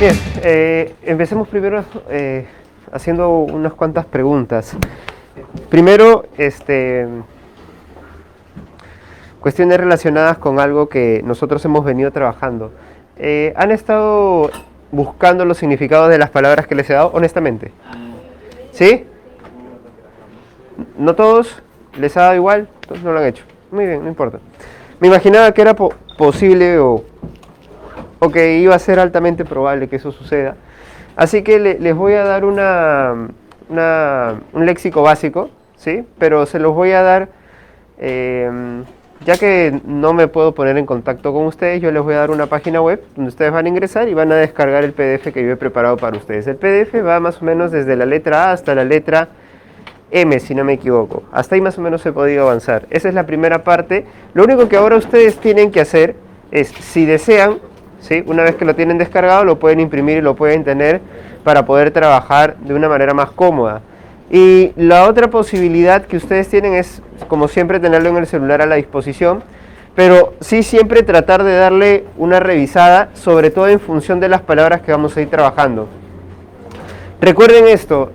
Bien, empecemos primero haciendo unas cuantas preguntas. Primero, cuestiones relacionadas con algo que nosotros hemos venido trabajando. ¿Han estado buscando los significados de las palabras que les he dado, honestamente? ¿Sí? ¿No todos? ¿Les ha dado igual? Entonces no lo han hecho. Muy bien, no importa. Me imaginaba que era posible o que iba a ser altamente probable que eso suceda. Así que les voy a dar un léxico básico, ¿sí? Pero se los voy a dar, ya que no me puedo poner en contacto con ustedes, yo les voy a dar una página web donde ustedes van a ingresar y van a descargar el PDF que yo he preparado para ustedes. El PDF va más o menos desde la letra A hasta la letra M, si no me equivoco. Hasta ahí más o menos he podido avanzar. Esa es la primera parte. Lo único que ahora ustedes tienen que hacer es, si desean, ¿sí? Una vez que lo tienen descargado, lo pueden imprimir y lo pueden tener para poder trabajar de una manera más cómoda. Y la otra posibilidad que ustedes tienen es, como siempre, tenerlo en el celular a la disposición, pero sí siempre tratar de darle una revisada, sobre todo en función de las palabras que vamos a ir trabajando. Recuerden esto,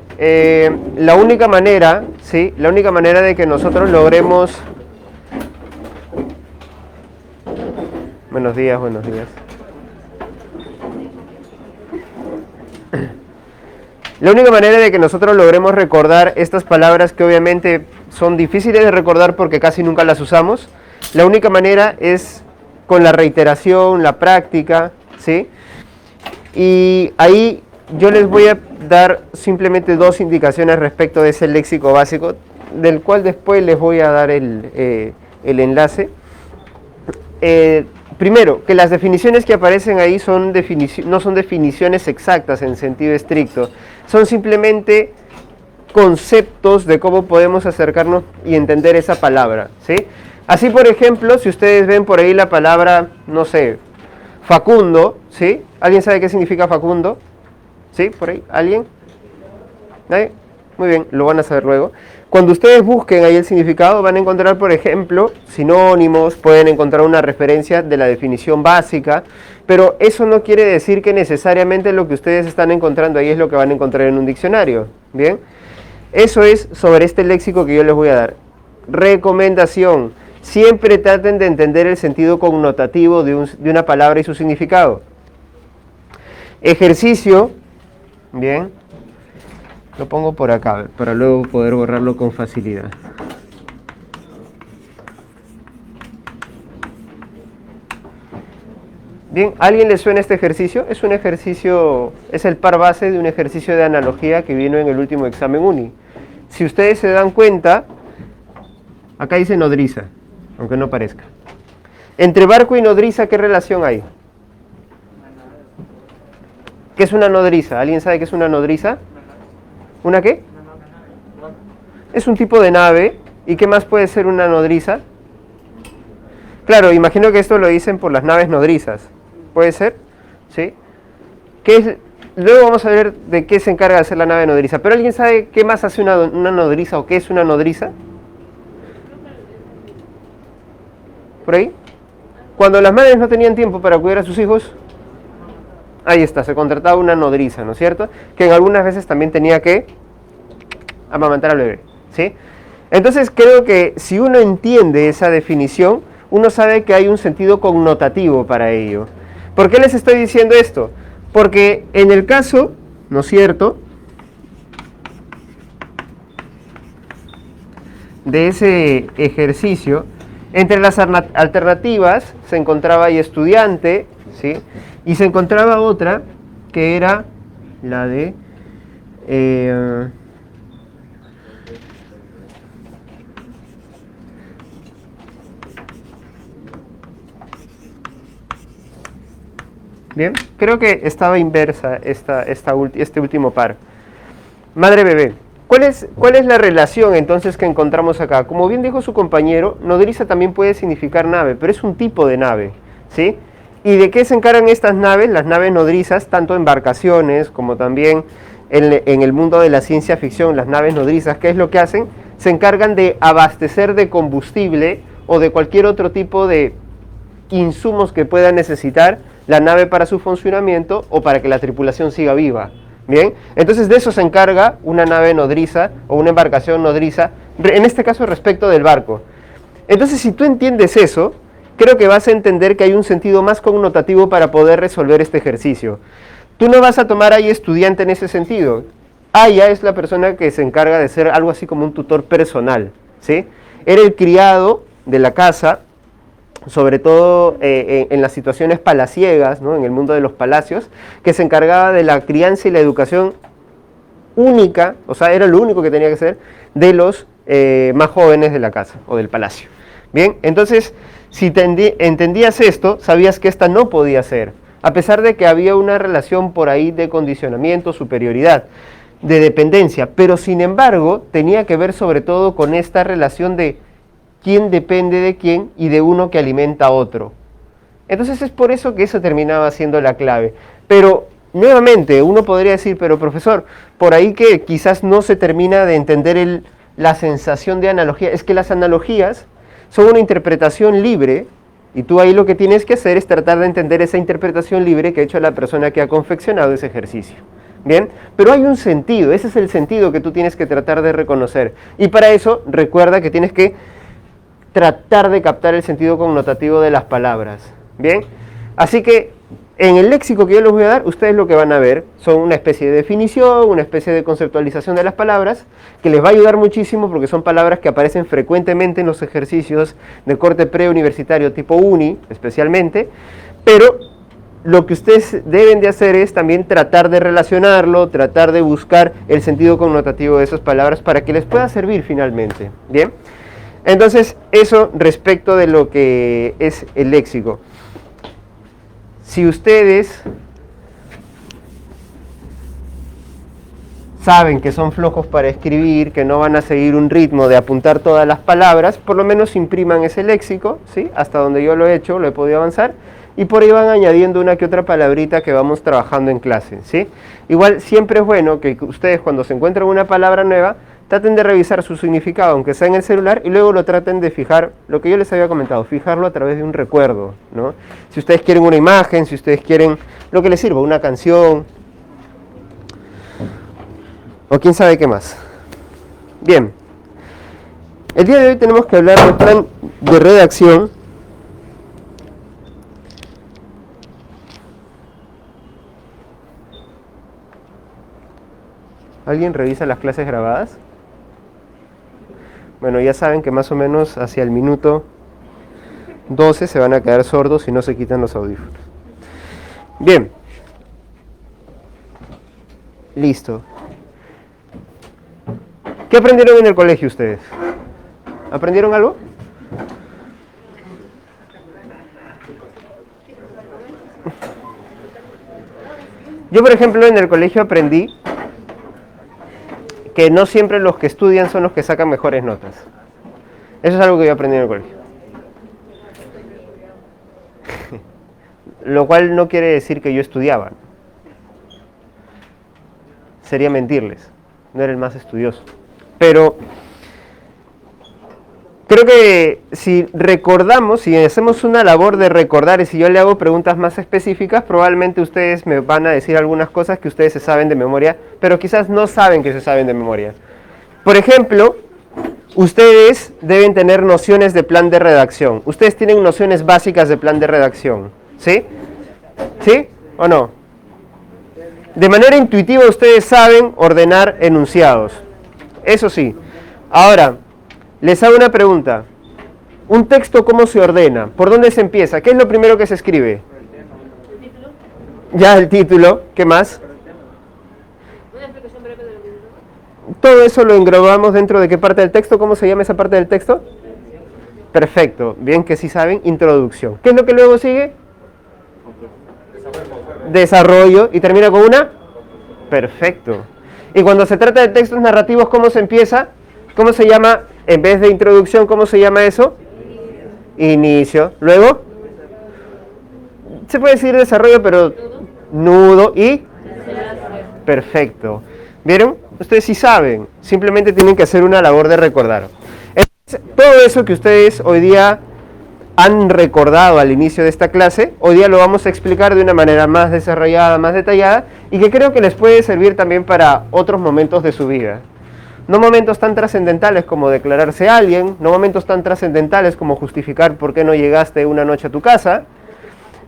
la única manera, ¿sí? La única manera de que nosotros logremos... Buenos días, buenos días. La única manera de que nosotros logremos recordar estas palabras que obviamente son difíciles de recordar porque casi nunca las usamos, la única manera es con la reiteración, la práctica, ¿sí? Y ahí yo les voy a dar simplemente dos indicaciones respecto de ese léxico básico, del cual después les voy a dar el enlace. Primero, que las definiciones que aparecen ahí no son definiciones exactas en sentido estricto, son simplemente conceptos de cómo podemos acercarnos y entender esa palabra, ¿sí? Así, por ejemplo, si ustedes ven por ahí la palabra, no sé, Facundo, ¿sí? ¿Alguien sabe qué significa Facundo? ¿Sí? ¿Por ahí? ¿Alguien? ¿Nadie? Muy bien, lo van a saber luego. Cuando ustedes busquen ahí el significado, van a encontrar, por ejemplo, sinónimos, pueden encontrar una referencia de la definición básica, pero eso no quiere decir que necesariamente lo que ustedes están encontrando ahí es lo que van a encontrar en un diccionario, ¿bien? Eso es sobre este léxico que yo les voy a dar. Recomendación, siempre traten de entender el sentido connotativo de una palabra y su significado. Ejercicio, bien, lo pongo por acá para luego poder borrarlo con facilidad. Bien, ¿a alguien le suena este ejercicio? Es un ejercicio, es el par base de un ejercicio de analogía que vino en el último examen uni. Si ustedes se dan cuenta, acá dice nodriza, aunque no parezca. Entre barco y nodriza, ¿qué relación hay? ¿Qué es una nodriza? ¿Alguien sabe qué es una nodriza? ¿Una qué? Es un tipo de nave. ¿Y qué más puede ser una nodriza? Claro, imagino que esto lo dicen por las naves nodrizas. ¿Puede ser? ¿Sí? Luego vamos a ver de qué se encarga de hacer la nave nodriza. ¿Pero alguien sabe qué más hace una nodriza o qué es una nodriza? ¿Por ahí? Cuando las madres no tenían tiempo para cuidar a sus hijos, ahí está, se contrataba una nodriza, ¿no es cierto? Que en algunas veces también tenía que amamantar al bebé, ¿sí? Entonces creo que si uno entiende esa definición, uno sabe que hay un sentido connotativo para ello. ¿Por qué les estoy diciendo esto? Porque en el caso, ¿no es cierto?, de ese ejercicio, entre las alternativas se encontraba ahí estudiante, ¿sí? Y se encontraba otra que era la de bien, creo que estaba inversa este último par. Madre-bebé. ¿Cuál es la relación entonces que encontramos acá? Como bien dijo su compañero, nodriza también puede significar nave, pero es un tipo de nave, ¿sí? ¿Y de qué se encargan estas naves? Las naves nodrizas, tanto embarcaciones como también en el mundo de la ciencia ficción, las naves nodrizas, ¿qué es lo que hacen? Se encargan de abastecer de combustible o de cualquier otro tipo de insumos que pueda necesitar la nave para su funcionamiento o para que la tripulación siga viva. Bien, entonces de eso se encarga una nave nodriza o una embarcación nodriza, en este caso respecto del barco. Entonces, si tú entiendes eso, creo que vas a entender que hay un sentido más connotativo para poder resolver este ejercicio. Tú no vas a tomar ahí estudiante en ese sentido. Aya es la persona que se encarga de ser algo así como un tutor personal, ¿sí? Era el criado de la casa, sobre todo en las situaciones palaciegas, ¿no? En el mundo de los palacios, que se encargaba de la crianza y la educación única, o sea, era lo único que tenía que hacer, de los más jóvenes de la casa o del palacio. Bien, entonces, si entendías esto, sabías que esta no podía ser, a pesar de que había una relación por ahí de condicionamiento, superioridad, de dependencia, pero sin embargo tenía que ver sobre todo con esta relación de quién depende de quién y de uno que alimenta a otro. Entonces es por eso que eso terminaba siendo la clave. Pero nuevamente uno podría decir, pero profesor, por ahí que quizás no se termina de entender la sensación de analogía. Es que las analogías son una interpretación libre y tú ahí lo que tienes que hacer es tratar de entender esa interpretación libre que ha hecho la persona que ha confeccionado ese ejercicio. Bien, pero hay un sentido, ese es el sentido que tú tienes que tratar de reconocer. Y para eso, recuerda que tienes que tratar de captar el sentido connotativo de las palabras. Bien, así que en el léxico que yo les voy a dar, ustedes lo que van a ver son una especie de definición, una especie de conceptualización de las palabras, que les va a ayudar muchísimo porque son palabras que aparecen frecuentemente en los ejercicios de corte preuniversitario tipo uni, especialmente, pero lo que ustedes deben de hacer es también tratar de relacionarlo, tratar de buscar el sentido connotativo de esas palabras para que les pueda servir finalmente. Bien, entonces eso respecto de lo que es el léxico. Si ustedes saben que son flojos para escribir, que no van a seguir un ritmo de apuntar todas las palabras, por lo menos impriman ese léxico, ¿sí? Hasta donde yo lo he hecho, lo he podido avanzar, y por ahí van añadiendo una que otra palabrita que vamos trabajando en clase, ¿sí? Igual siempre es bueno que ustedes cuando se encuentren una palabra nueva, traten de revisar su significado, aunque sea en el celular, y luego lo traten de fijar, lo que yo les había comentado, fijarlo a través de un recuerdo, ¿no? Si ustedes quieren una imagen, si ustedes quieren lo que les sirva, una canción, o quién sabe qué más. Bien, el día de hoy tenemos que hablar del plan de redacción. ¿Alguien revisa las clases grabadas? Bueno, ya saben que más o menos hacia el minuto 12 se van a quedar sordos si no se quitan los audífonos. Bien. Listo. ¿Qué aprendieron en el colegio ustedes? ¿Aprendieron algo? Yo, por ejemplo, en el colegio aprendí que no siempre los que estudian son los que sacan mejores notas. Eso es algo que yo aprendí en el colegio. Lo cual no quiere decir que yo estudiaba. Sería mentirles. No era el más estudioso. Pero creo que si recordamos, si hacemos una labor de recordar y si yo le hago preguntas más específicas, probablemente ustedes me van a decir algunas cosas que ustedes se saben de memoria, pero quizás no saben que se saben de memoria. Por ejemplo, ustedes deben tener nociones de plan de redacción. Ustedes tienen nociones básicas de plan de redacción, ¿sí? ¿Sí o no? De manera intuitiva ustedes saben ordenar enunciados. Eso sí. Ahora, les hago una pregunta. ¿Un texto cómo se ordena? ¿Por dónde se empieza? ¿Qué es lo primero que se escribe? ¿El título? Ya el título. ¿Qué más? ¿Una explicación breve de lo que digo? Todo eso lo englobamos dentro de qué parte del texto. ¿Cómo se llama esa parte del texto? Perfecto. Bien que sí saben. Introducción. ¿Qué es lo que luego sigue? Desarrollo. ¿Y termina con una? Perfecto. Y cuando se trata de textos narrativos, ¿cómo se empieza? ¿Cómo se llama? En vez de introducción, ¿cómo se llama eso? Inicio. Luego, se puede decir desarrollo, pero nudo y perfecto. ¿Vieron? Ustedes sí saben. Simplemente tienen que hacer una labor de recordar. Entonces, todo eso que ustedes hoy día han recordado al inicio de esta clase, hoy día lo vamos a explicar de una manera más desarrollada, más detallada, y que creo que les puede servir también para otros momentos de su vida. No momentos tan trascendentales como declararse a alguien, no momentos tan trascendentales como justificar por qué no llegaste una noche a tu casa,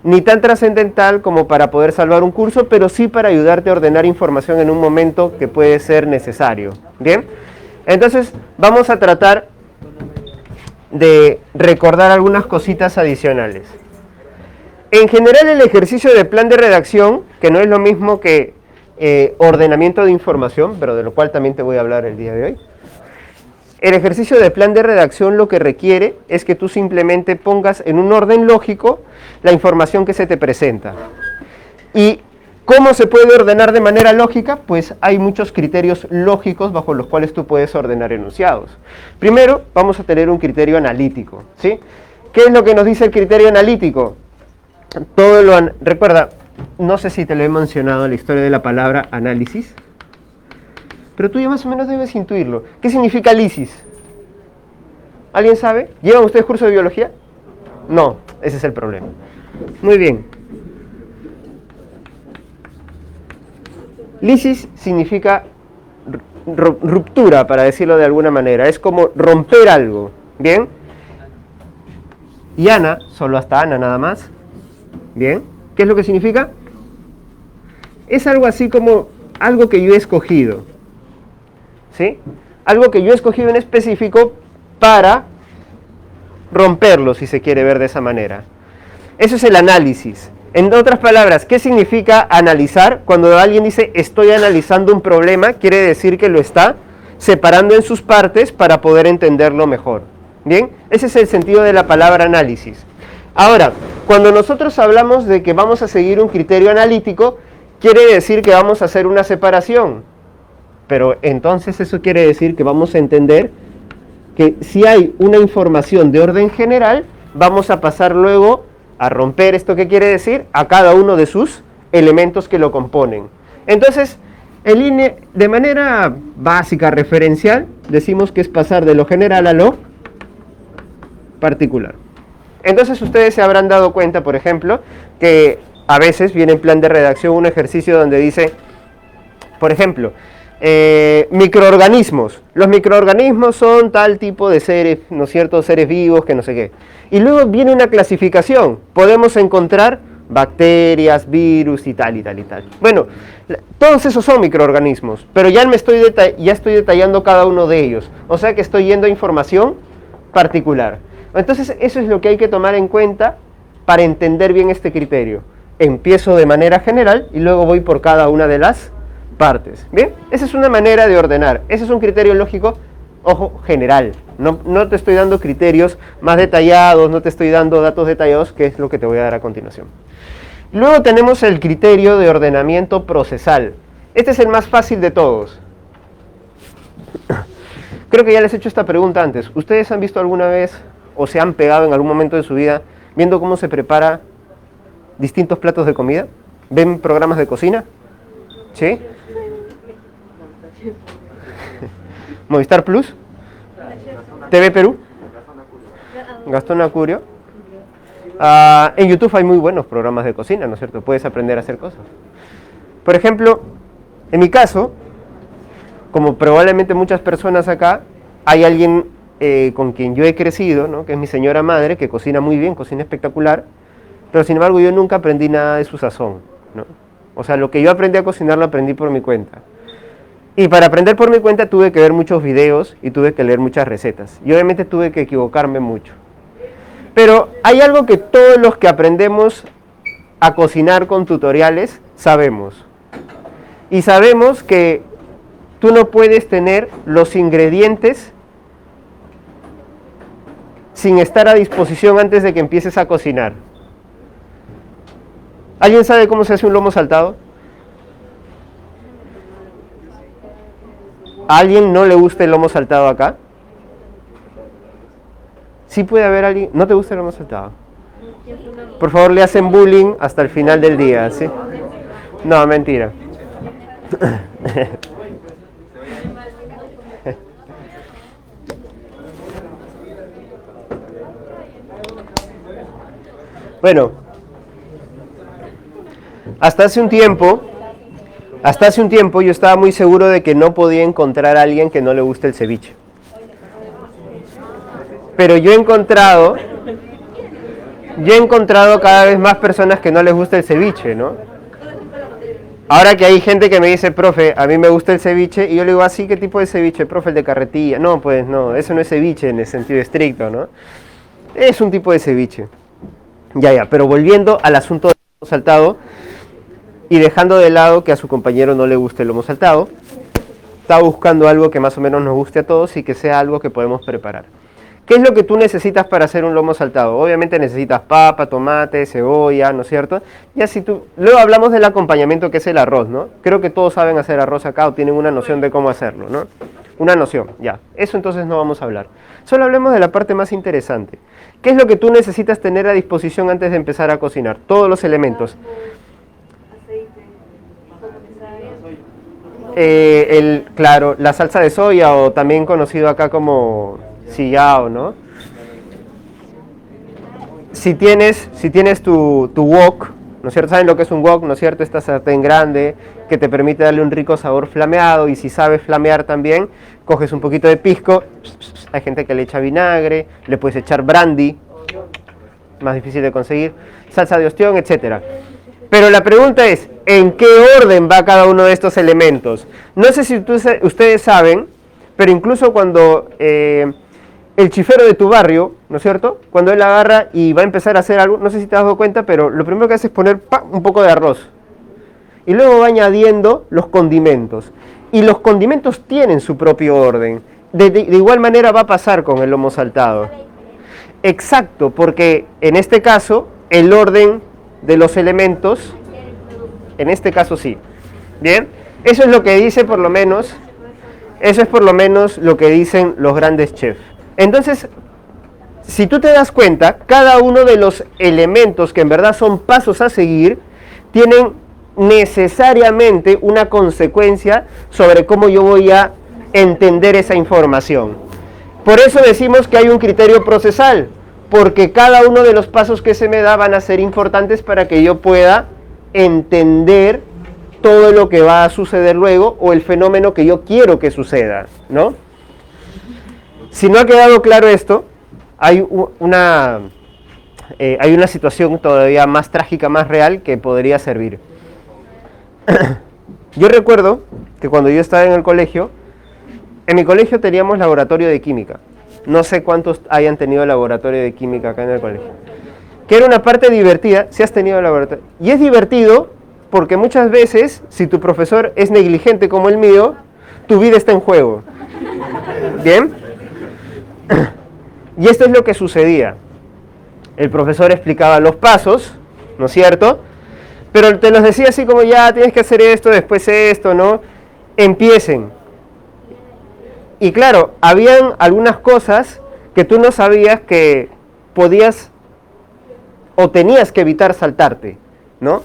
ni tan trascendental como para poder salvar un curso, pero sí para ayudarte a ordenar información en un momento que puede ser necesario. ¿Bien? Entonces, vamos a tratar de recordar algunas cositas adicionales. En general, el ejercicio de plan de redacción, que no es lo mismo que ordenamiento de información, pero de lo cual también te voy a hablar el día de hoy. El ejercicio de plan de redacción lo que requiere es que tú simplemente pongas en un orden lógico la información que se te presenta. ¿Y cómo se puede ordenar de manera lógica? Pues hay muchos criterios lógicos bajo los cuales tú puedes ordenar enunciados. Primero, vamos a tener un criterio analítico, ¿sí? ¿Qué es lo que nos dice el criterio analítico? Recuerda, no sé si te lo he mencionado en la historia de la palabra análisis, pero tú ya más o menos debes intuirlo. ¿Qué significa lisis? ¿Alguien sabe? ¿Llevan ustedes curso de biología? No, ese es el problema. Muy bien. Lisis significa ruptura, para decirlo de alguna manera. Es como romper algo. ¿Bien? Y Ana, solo hasta Ana nada más. ¿Bien? ¿Qué es lo que significa? Es algo así como algo que yo he escogido. ¿Sí? Algo que yo he escogido en específico para romperlo, si se quiere ver de esa manera. Eso es el análisis. En otras palabras, ¿qué significa analizar? Cuando alguien dice estoy analizando un problema, quiere decir que lo está separando en sus partes para poder entenderlo mejor. ¿Bien? Ese es el sentido de la palabra análisis. Ahora, cuando nosotros hablamos de que vamos a seguir un criterio analítico, quiere decir que vamos a hacer una separación. Pero entonces eso quiere decir que vamos a entender que si hay una información de orden general, vamos a pasar luego a romper esto que quiere decir a cada uno de sus elementos que lo componen. Entonces, de manera básica, referencial, decimos que es pasar de lo general a lo particular. Entonces ustedes se habrán dado cuenta, por ejemplo, que a veces viene en plan de redacción un ejercicio donde dice, por ejemplo, microorganismos. Los microorganismos son tal tipo de seres, ¿no es cierto? Seres vivos, que no sé qué. Y luego viene una clasificación. Podemos encontrar bacterias, virus y tal y tal y tal. Bueno, todos esos son microorganismos, pero ya estoy detallando cada uno de ellos. O sea que estoy yendo a información particular. Entonces eso es lo que hay que tomar en cuenta para entender bien este criterio. Empiezo de manera general y luego voy por cada una de las partes. ¿Bien? Esa es una manera de ordenar. Ese es un criterio lógico, ojo, general. No te estoy dando criterios más detallados, no te estoy dando datos detallados, que es lo que te voy a dar a continuación. Luego tenemos el criterio de ordenamiento procesal. Este es el más fácil de todos. Creo que ya les he hecho esta pregunta antes. ¿Ustedes han visto alguna vez o se han pegado en algún momento de su vida viendo cómo se prepara distintos platos de comida? ¿Ven programas de cocina? ¿Sí? Movistar Plus, TV Perú, Gastón Acurio. En YouTube hay muy buenos programas de cocina, ¿no es cierto? Puedes aprender a hacer cosas. Por ejemplo, en mi caso, como probablemente muchas personas acá, hay alguien con quien yo he crecido, ¿no? Que es mi señora madre, que cocina muy bien, cocina espectacular, pero sin embargo yo nunca aprendí nada de su sazón, ¿no? O sea, lo que yo aprendí a cocinar lo aprendí por mi cuenta. Y para aprender por mi cuenta tuve que ver muchos videos y tuve que leer muchas recetas. Y obviamente tuve que equivocarme mucho. Pero hay algo que todos los que aprendemos a cocinar con tutoriales sabemos. Y sabemos que tú no puedes tener los ingredientes sin estar a disposición antes de que empieces a cocinar. ¿Alguien sabe cómo se hace un lomo saltado? ¿A alguien no le gusta el lomo saltado acá? Sí puede haber alguien. ¿No te gusta el lomo saltado? Por favor, le hacen bullying hasta el final del día, ¿sí? No, mentira. Bueno, hasta hace un tiempo yo estaba muy seguro de que no podía encontrar a alguien que no le guste el ceviche. Pero yo he encontrado cada vez más personas que no les gusta el ceviche, ¿no? Ahora que hay gente que me dice, profe, a mí me gusta el ceviche, y yo le digo, ¿así qué tipo de ceviche, profe? El de carretilla. No, pues no, eso no es ceviche en el sentido estricto, ¿no? Es un tipo de ceviche. Ya, pero volviendo al asunto del lomo saltado, y dejando de lado que a su compañero no le guste el lomo saltado, está buscando algo que más o menos nos guste a todos y que sea algo que podemos preparar. ¿Qué es lo que tú necesitas para hacer un lomo saltado? Obviamente necesitas papa, tomate, cebolla, ¿no es cierto? Y así luego hablamos del acompañamiento que es el arroz, ¿no? Creo que todos saben hacer arroz acá o tienen una noción de cómo hacerlo, ¿no? Una noción, ya. Eso entonces no vamos a hablar. Solo hablemos de la parte más interesante. ¿Qué es lo que tú necesitas tener a disposición antes de empezar a cocinar? Todos los elementos. Claro, la salsa de soya o también conocido acá como sillao, ¿no? Si tienes tu wok, ¿no es cierto? ¿Saben lo que es un wok, no es cierto? Esta sartén grande que te permite darle un rico sabor flameado, y si sabes flamear también, coges un poquito de pisco, hay gente que le echa vinagre, le puedes echar brandy, más difícil de conseguir, salsa de ostión, etcétera. Pero la pregunta es, ¿en qué orden va cada uno de estos elementos? No sé si ustedes saben, pero incluso cuando el chifero de tu barrio, ¿no es cierto? Cuando él agarra y va a empezar a hacer algo, no sé si te has dado cuenta, pero lo primero que hace es poner un poco de arroz. Y luego va añadiendo los condimentos. Y los condimentos tienen su propio orden. De igual manera va a pasar con el lomo saltado. Exacto, porque en este caso, el orden de los elementos, en este caso sí. Bien, eso es lo que dice por lo menos, eso es por lo menos lo que dicen los grandes chefs. Entonces, si tú te das cuenta, cada uno de los elementos que en verdad son pasos a seguir, tienen necesariamente una consecuencia sobre cómo yo voy a entender esa información. Por eso decimos que hay un criterio procesal, porque cada uno de los pasos que se me da van a ser importantes para que yo pueda entender todo lo que va a suceder luego o el fenómeno que yo quiero que suceda, ¿no? Si no ha quedado claro esto, hay una situación todavía más trágica, más real, que podría servir. Yo recuerdo que cuando yo estaba en el colegio, en mi colegio teníamos laboratorio de química. No sé cuántos hayan tenido laboratorio de química acá en el colegio. Que era una parte divertida, si has tenido laboratorio. Y es divertido porque muchas veces, si tu profesor es negligente como el mío, tu vida está en juego. ¿Bien? Y esto es lo que sucedía. El profesor explicaba los pasos, ¿no es cierto? Pero te los decía así como, ya tienes que hacer esto, después esto, ¿no? Empiecen. Y claro, habían algunas cosas que tú no sabías que podías o tenías que evitar saltarte, ¿no?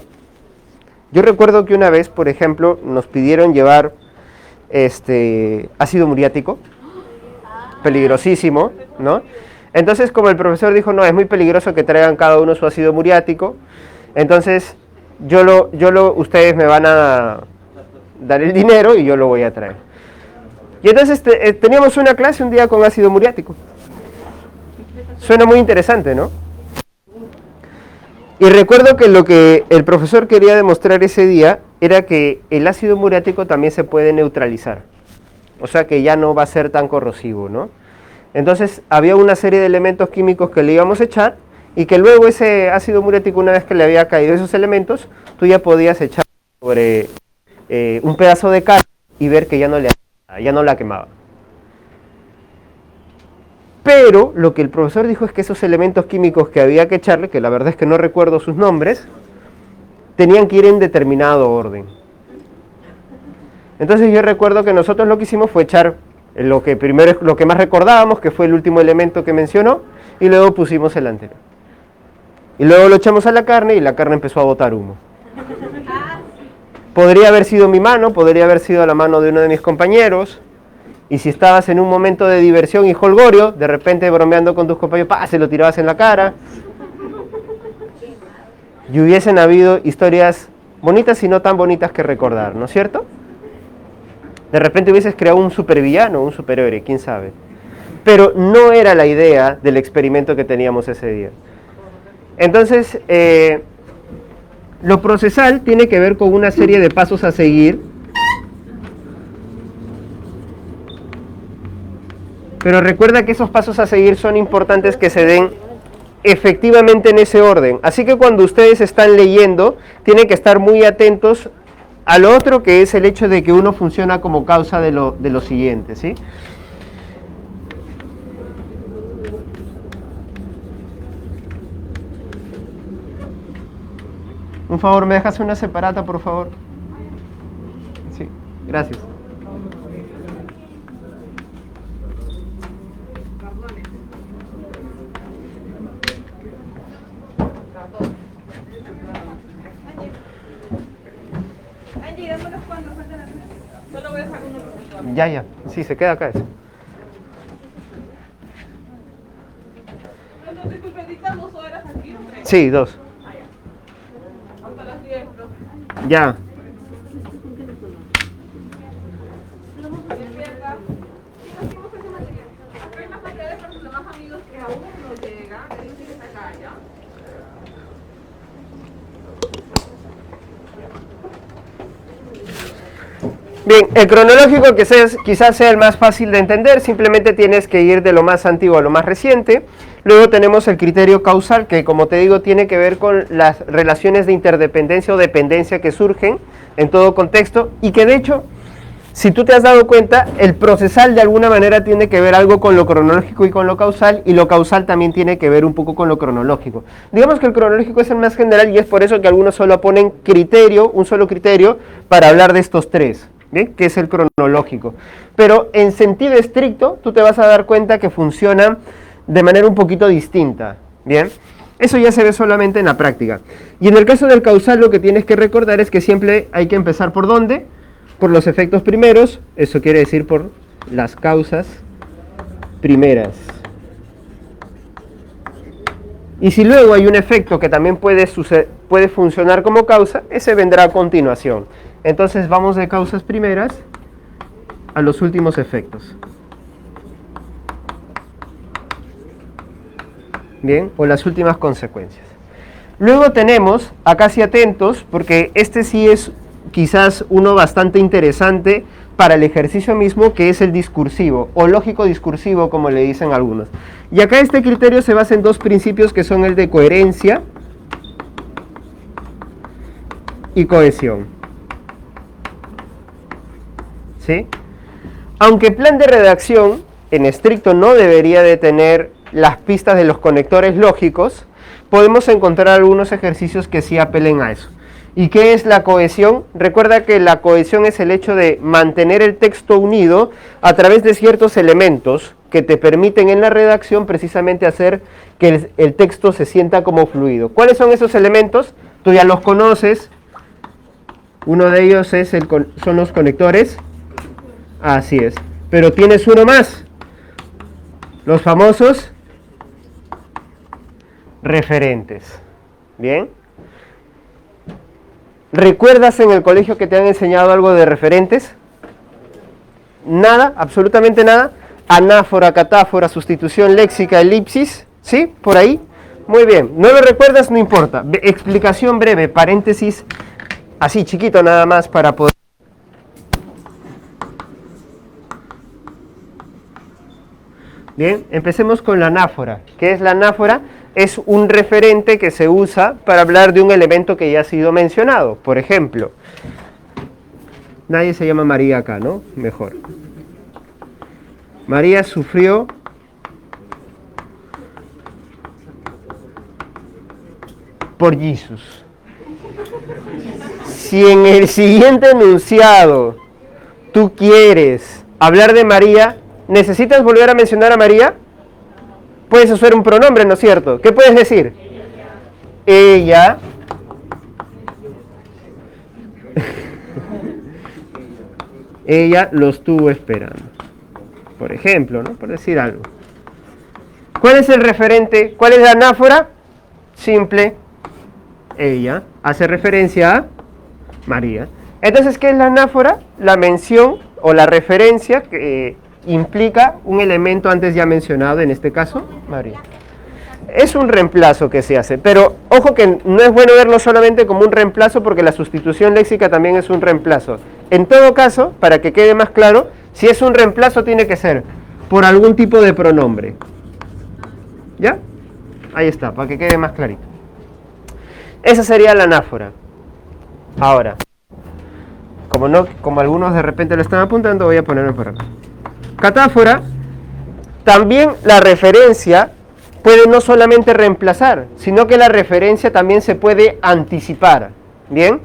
Yo recuerdo que una vez, por ejemplo, nos pidieron llevar ácido muriático, peligrosísimo, ¿no? Entonces, como el profesor dijo, no, es muy peligroso que traigan cada uno su ácido muriático, entonces ustedes me van a dar el dinero y yo lo voy a traer. Y entonces teníamos una clase un día con ácido muriático. Suena muy interesante, ¿no? Y recuerdo que lo que el profesor quería demostrar ese día era que el ácido muriático también se puede neutralizar. O sea que ya no va a ser tan corrosivo, ¿no? Entonces había una serie de elementos químicos que le íbamos a echar y que luego ese ácido muriático, una vez que le había caído esos elementos, tú ya podías echar sobre un pedazo de carne y ver que ya no la quemaba. Pero lo que el profesor dijo es que esos elementos químicos que había que echarle, que la verdad es que no recuerdo sus nombres, tenían que ir en determinado orden. Entonces yo recuerdo que nosotros lo que hicimos fue echar lo que más recordábamos, que fue el último elemento que mencionó, y luego pusimos el anterior. Y luego lo echamos a la carne y la carne empezó a botar humo. Podría haber sido mi mano, podría haber sido la mano de uno de mis compañeros. Y si estabas en un momento de diversión y jolgorio, de repente bromeando con tus compañeros, se lo tirabas en la cara. y hubiesen habido historias bonitas y no tan bonitas que recordar, ¿no es cierto? De repente hubieses creado un supervillano, un superhéroe, quién sabe. Pero no era la idea del experimento que teníamos ese día. Entonces, lo procesal tiene que ver con una serie de pasos a seguir, pero recuerda que esos pasos a seguir son importantes que se den efectivamente en ese orden. Así que cuando ustedes están leyendo, tienen que estar muy atentos al otro, que es el hecho de que uno funciona como causa de lo siguiente, ¿sí? Un favor, ¿me dejas una separata, por favor? Sí, gracias. Ya, sí, se queda acá eso. Entonces, ¿tú predicas 2 horas aquí o 3? Sí, 2. Hasta las 10, ¿no? Ya. Hay más materiales para los demás amigos que aún no llegan, que dicen que está acá, ¿ya? Bien, el cronológico quizás sea el más fácil de entender, simplemente tienes que ir de lo más antiguo a lo más reciente. Luego tenemos el criterio causal, que como te digo tiene que ver con las relaciones de interdependencia o dependencia que surgen en todo contexto, y que de hecho, si tú te has dado cuenta, el procesal de alguna manera tiene que ver algo con lo cronológico y con lo causal, y lo causal también tiene que ver un poco con lo cronológico. Digamos que el cronológico es el más general y es por eso que algunos solo ponen criterio, un solo criterio, para hablar de estos tres. ¿Bien? Que es el cronológico. Pero en sentido estricto, tú te vas a dar cuenta que funcionan de manera un poquito distinta. ¿Bien? Eso ya se ve solamente en la práctica. Y en el caso del causal, lo que tienes que recordar es que siempre hay que empezar ¿por dónde? Por los efectos primeros, eso quiere decir por las causas primeras. Y si luego hay un efecto que también puede funcionar como causa, ese vendrá a continuación. Entonces vamos de causas primeras a los últimos efectos. Bien, o las últimas consecuencias. Luego tenemos, acá sí atentos, porque este sí es quizás uno bastante interesante para el ejercicio mismo, que es el discursivo, o lógico discursivo, como le dicen algunos. Y acá este criterio se basa en dos principios que son el de coherencia y cohesión. ¿Sí? Aunque el plan de redacción en estricto no debería de tener las pistas de los conectores lógicos, podemos encontrar algunos ejercicios que sí apelen a eso. ¿Y qué es la cohesión? Recuerda que la cohesión es el hecho de mantener el texto unido a través de ciertos elementos que te permiten en la redacción precisamente hacer que el texto se sienta como fluido. ¿Cuáles son esos elementos? Tú ya los conoces. Uno de ellos son los conectores. Así es. Pero tienes uno más. Los famosos referentes. ¿Bien? ¿Recuerdas en el colegio que te han enseñado algo de referentes? Nada, absolutamente nada. Anáfora, catáfora, sustitución léxica, elipsis. ¿Sí? ¿Por ahí? Muy bien. ¿No lo recuerdas? No importa. Explicación breve, paréntesis, así chiquito nada más para poder... Bien, empecemos con la anáfora. ¿Qué es la anáfora? Es un referente que se usa para hablar de un elemento que ya ha sido mencionado. Por ejemplo, nadie se llama María acá, ¿no? Mejor. María sufrió por Jesús. Si en el siguiente enunciado tú quieres hablar de María, ¿necesitas volver a mencionar a María? Puedes usar un pronombre, ¿no es cierto? ¿Qué puedes decir? Ella lo estuvo esperando. Por ejemplo, ¿no? Por decir algo. ¿Cuál es el referente? ¿Cuál es la anáfora? Simple. ella, hace referencia a María. Entonces, ¿qué es la anáfora? La mención o la referencia que implica un elemento antes ya mencionado, en este caso, María. Es un reemplazo que se hace, pero ojo que no es bueno verlo solamente como un reemplazo porque la sustitución léxica también es un reemplazo. En todo caso, para que quede más claro, si es un reemplazo tiene que ser por algún tipo de pronombre. ¿Ya? Ahí está, para que quede más clarito. Esa sería la anáfora. Ahora, como algunos de repente lo están apuntando, voy a ponerme por acá. Catáfora, también la referencia puede no solamente reemplazar, sino que la referencia también se puede anticipar. ¿Bien?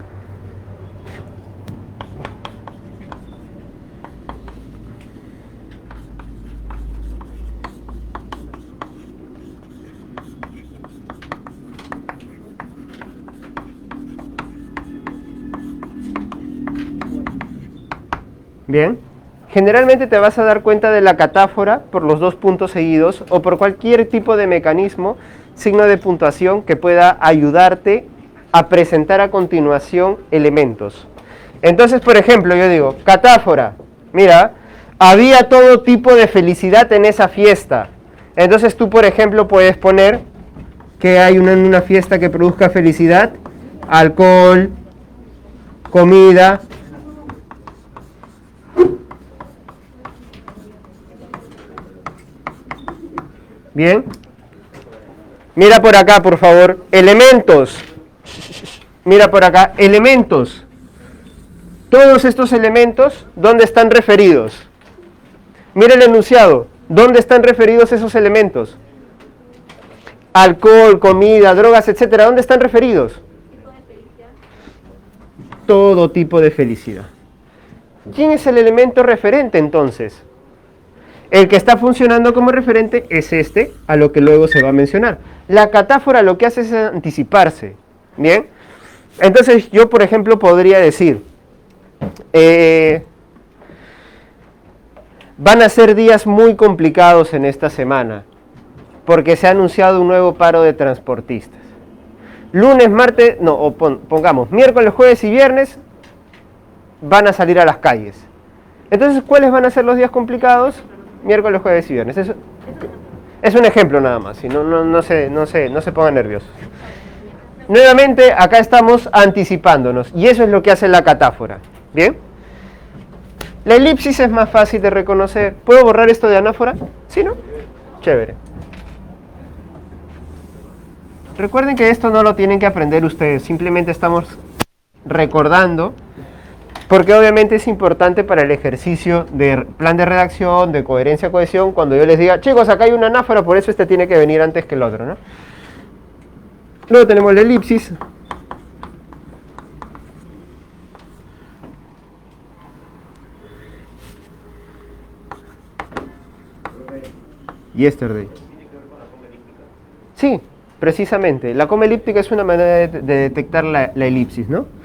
Bien. Generalmente te vas a dar cuenta de la catáfora por los dos puntos seguidos o por cualquier tipo de mecanismo, signo de puntuación que pueda ayudarte a presentar a continuación elementos. Entonces, por ejemplo, yo digo, catáfora, mira, había todo tipo de felicidad en esa fiesta. Entonces tú, por ejemplo, puedes poner que hay una fiesta que produzca felicidad, alcohol, comida. Bien. Mira por acá, por favor. Elementos. Mira por acá. Elementos. Todos estos elementos, ¿dónde están referidos? Mira el enunciado. ¿Dónde están referidos esos elementos? Alcohol, comida, drogas, etcétera. ¿Dónde están referidos? Todo tipo de felicidad. ¿Quién es el elemento referente entonces? El que está funcionando como referente es este, a lo que luego se va a mencionar. La catáfora lo que hace es anticiparse. ¿Bien? Entonces yo, por ejemplo, podría decir, van a ser días muy complicados en esta semana, porque se ha anunciado un nuevo paro de transportistas. Lunes, martes, no, o pongamos, miércoles, jueves y viernes van a salir a las calles. Entonces, ¿cuáles van a ser los días complicados? Miércoles, jueves y viernes. Es un ejemplo nada más, si no se pongan nerviosos. Nuevamente, acá estamos anticipándonos, y eso es lo que hace la catáfora. ¿Bien? La elipsis es más fácil de reconocer. ¿Puedo borrar esto de anáfora? ¿Sí, no? Chévere. Recuerden que esto no lo tienen que aprender ustedes, simplemente estamos recordando, porque obviamente es importante para el ejercicio de plan de redacción, de coherencia, cohesión, cuando yo les diga, chicos, acá hay una anáfora, por eso este tiene que venir antes que el otro, ¿no? Luego tenemos la elipsis. Yesterday. Sí, precisamente. La coma elíptica es una manera de detectar la elipsis, ¿no?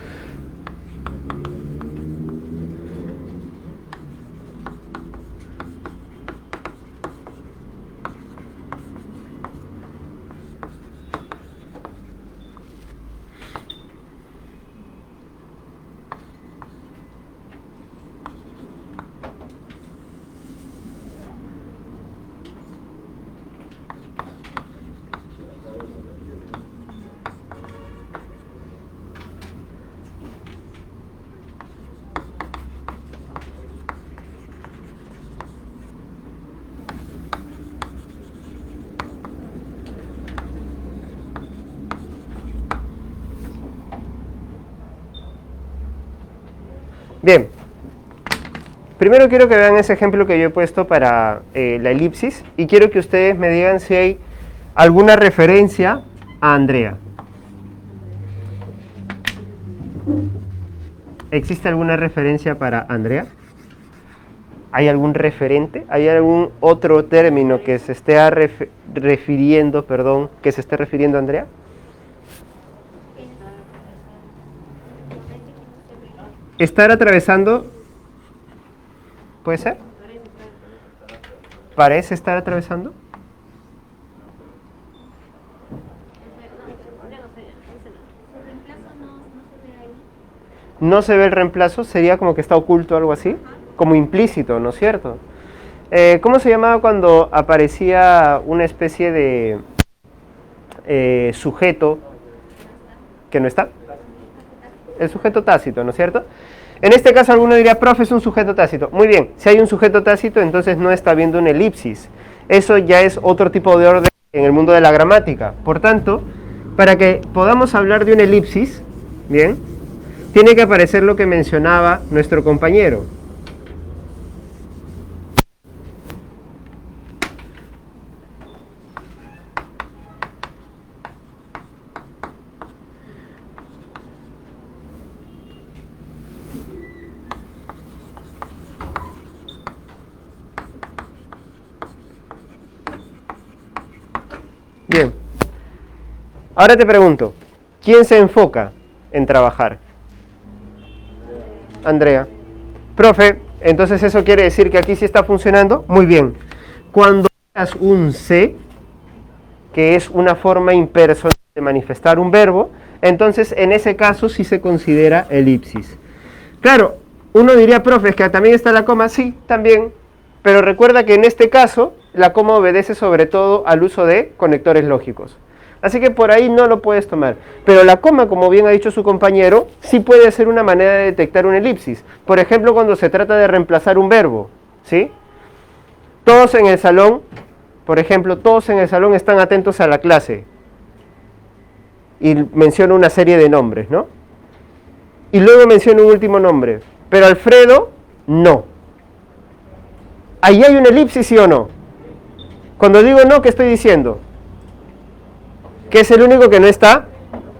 Bien, primero quiero que vean ese ejemplo que yo he puesto para la elipsis y quiero que ustedes me digan si hay alguna referencia a Andrea. ¿Existe alguna referencia para Andrea? ¿Hay algún referente? ¿Hay algún otro término que se esté refiriendo, que se esté refiriendo a Andrea? Estar atravesando, ¿puede ser? ¿Parece estar atravesando? No se ve el reemplazo, sería como que está oculto, algo así, como implícito, ¿no es cierto? ¿Cómo se llamaba cuando aparecía una especie de sujeto que no está? El sujeto tácito, ¿no es cierto? En este caso alguno diría, profe, es un sujeto tácito. Muy bien, si hay un sujeto tácito, entonces no está viendo una elipsis. Eso ya es otro tipo de orden en el mundo de la gramática. Por tanto, para que podamos hablar de una elipsis, bien, tiene que aparecer lo que mencionaba nuestro compañero. Bien, ahora te pregunto, ¿quién se enfoca en trabajar? Andrea. Profe, entonces eso quiere decir que aquí sí está funcionando. Muy bien. Cuando hagas un se, que es una forma impersonal de manifestar un verbo, entonces en ese caso sí se considera elipsis. Claro, uno diría, profe, es que también está la coma. Sí, también. Pero recuerda que en este caso la coma obedece sobre todo al uso de conectores lógicos. Así que por ahí no lo puedes tomar. Pero la coma, como bien ha dicho su compañero, sí puede ser una manera de detectar una elipsis. Por ejemplo, cuando se trata de reemplazar un verbo, ¿sí? Todos en el salón, por ejemplo, todos en el salón están atentos a la clase. Y menciono una serie de nombres, ¿no? Y luego menciono un último nombre. Pero Alfredo, no. ¿Ahí hay una elipsis, sí o no? Cuando digo no, ¿qué estoy diciendo? Que es el único que no está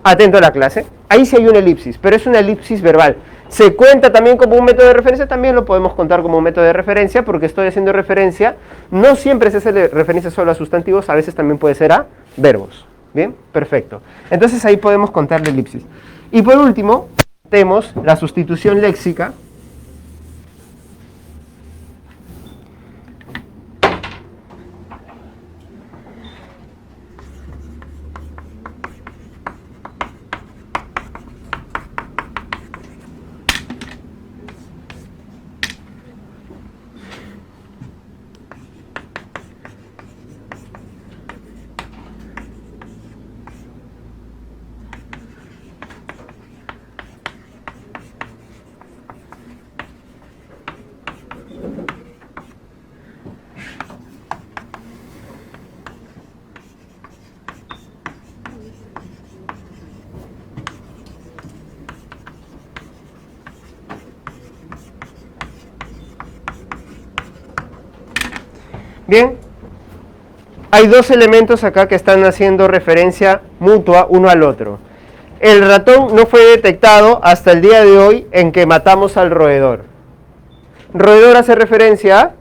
atento a la clase. Ahí sí hay una elipsis, pero es una elipsis verbal. ¿Se cuenta también como un método de referencia? También lo podemos contar como un método de referencia, porque estoy haciendo referencia, no siempre se hace referencia solo a sustantivos, a veces también puede ser a verbos. ¿Bien? Perfecto. Entonces ahí podemos contar la elipsis. Y por último, tenemos la sustitución léxica. Bien, hay dos elementos acá que están haciendo referencia mutua uno al otro. El ratón no fue detectado hasta el día de hoy en que matamos al roedor. Roedor hace referencia a...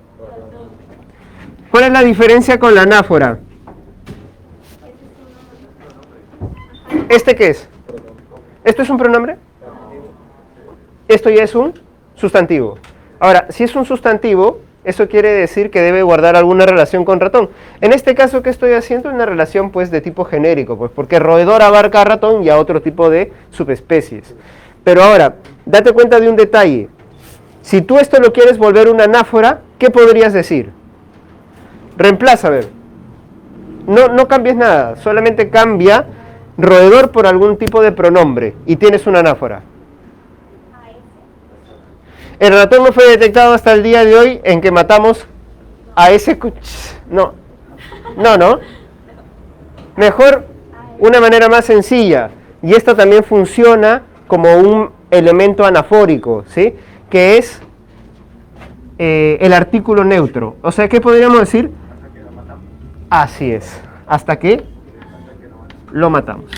¿Cuál es la diferencia con la anáfora? ¿Este qué es? ¿Esto es un pronombre? Esto ya es un sustantivo. Ahora, si es un sustantivo, eso quiere decir que debe guardar alguna relación con ratón. En este caso, ¿qué estoy haciendo? Una relación pues de tipo genérico, pues porque roedor abarca a ratón y a otro tipo de subespecies. Pero ahora, date cuenta de un detalle. Si tú esto lo quieres volver una anáfora, ¿qué podrías decir? Reemplaza, a ver. No cambies nada, solamente cambia roedor por algún tipo de pronombre y tienes una anáfora. El ratón no fue detectado hasta el día de hoy en que matamos a ese... No. Mejor una manera más sencilla. Y esta también funciona como un elemento anafórico, ¿sí? Que es el artículo neutro. O sea, ¿qué podríamos decir? Así es. Hasta que lo matamos.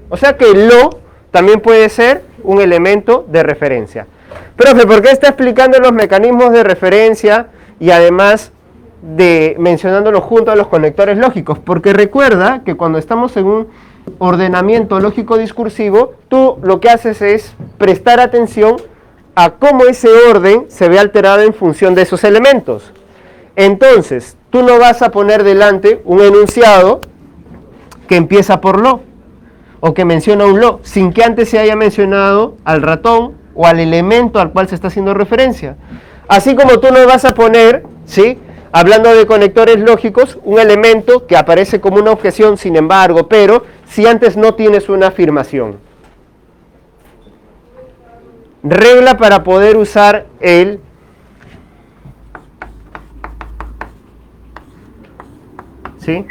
O sea que lo también puede ser un elemento de referencia. Profe, ¿por qué está explicando los mecanismos de referencia y además de mencionándolo junto a los conectores lógicos? Porque recuerda que cuando estamos en un ordenamiento lógico discursivo, tú lo que haces es prestar atención a cómo ese orden se ve alterado en función de esos elementos. Entonces, tú no vas a poner delante un enunciado que empieza por lo. o que menciona un lo, sin que antes se haya mencionado al ratón o al elemento al cual se está haciendo referencia. Así como tú no vas a poner, ¿sí?, hablando de conectores lógicos, un elemento que aparece como una objeción, sin embargo, pero si antes no tienes una afirmación. Regla para poder usar el ¿sí?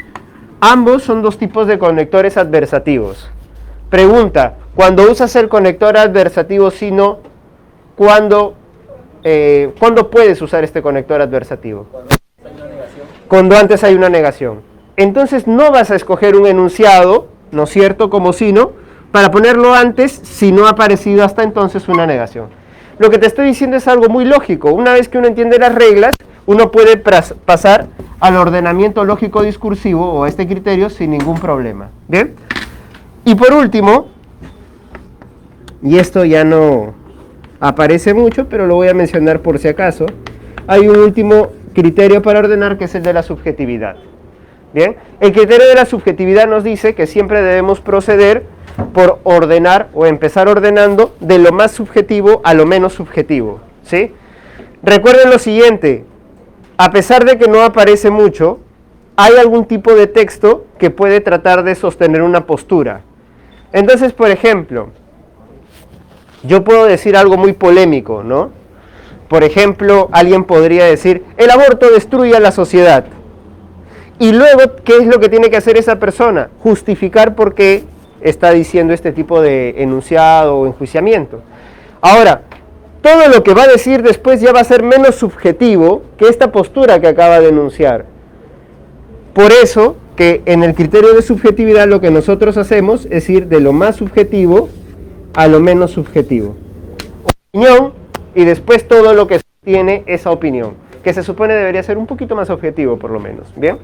Ambos son dos tipos de conectores adversativos. Pregunta, cuando usas el conector adversativo, si no, ¿cuándo puedes usar este conector adversativo? Cuando antes hay una negación. Entonces no vas a escoger un enunciado, ¿no es cierto?, como sino, para ponerlo antes si no ha aparecido hasta entonces una negación. Lo que te estoy diciendo es algo muy lógico. Una vez que uno entiende las reglas, uno puede pasar al ordenamiento lógico discursivo o a este criterio sin ningún problema. ¿Bien? Y por último, y esto ya no aparece mucho, pero lo voy a mencionar por si acaso, hay un último criterio para ordenar que es el de la subjetividad. Bien, el criterio de la subjetividad nos dice que siempre debemos proceder por ordenar o empezar ordenando de lo más subjetivo a lo menos subjetivo, ¿sí? Recuerden lo siguiente, a pesar de que no aparece mucho, hay algún tipo de texto que puede tratar de sostener una postura. Entonces, por ejemplo, yo puedo decir algo muy polémico, ¿no? Por ejemplo, alguien podría decir, el aborto destruye a la sociedad. Y luego, ¿qué es lo que tiene que hacer esa persona? Justificar por qué está diciendo este tipo de enunciado o enjuiciamiento. Ahora, todo lo que va a decir después ya va a ser menos subjetivo que esta postura que acaba de enunciar. Por eso que en el criterio de subjetividad lo que nosotros hacemos es ir de lo más subjetivo a lo menos subjetivo. Opinión y después todo lo que tiene esa opinión, que se supone debería ser un poquito más objetivo por lo menos. ¿Bien?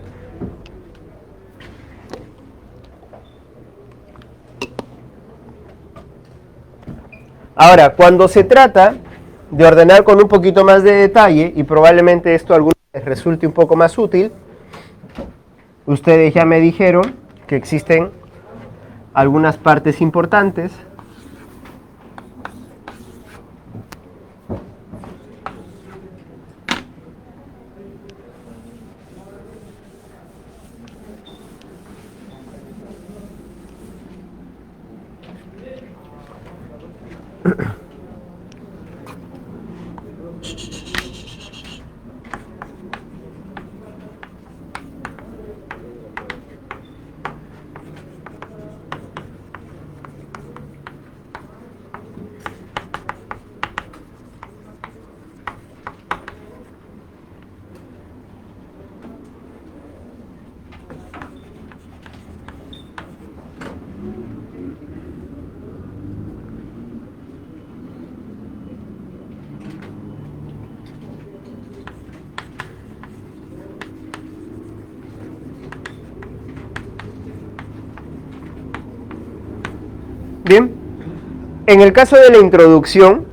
Ahora, cuando se trata de ordenar con un poquito más de detalle, y probablemente esto a algunos les resulte un poco más útil, ustedes ya me dijeron que existen algunas partes importantes. Bien, en el caso de la introducción,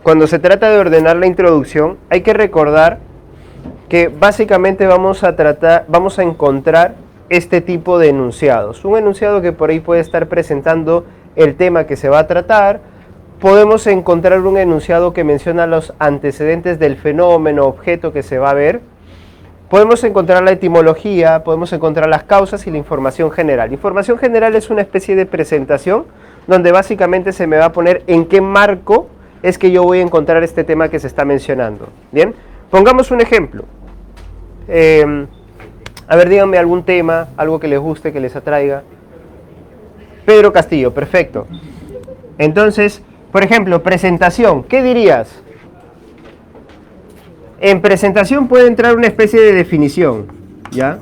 cuando se trata de ordenar la introducción, hay que recordar que básicamente vamos a encontrar este tipo de enunciados. Un enunciado que por ahí puede estar presentando el tema que se va a tratar. Podemos encontrar un enunciado que menciona los antecedentes del fenómeno, objeto que se va a ver. Podemos encontrar la etimología, podemos encontrar las causas y la información general. Información general es una especie de presentación donde básicamente se me va a poner en qué marco es que yo voy a encontrar este tema que se está mencionando. Bien, pongamos un ejemplo. A ver, díganme algún tema, algo que les guste, que les atraiga. Pedro Castillo, perfecto. Entonces, por ejemplo, presentación, ¿qué dirías? En presentación puede entrar una especie de definición, ¿ya?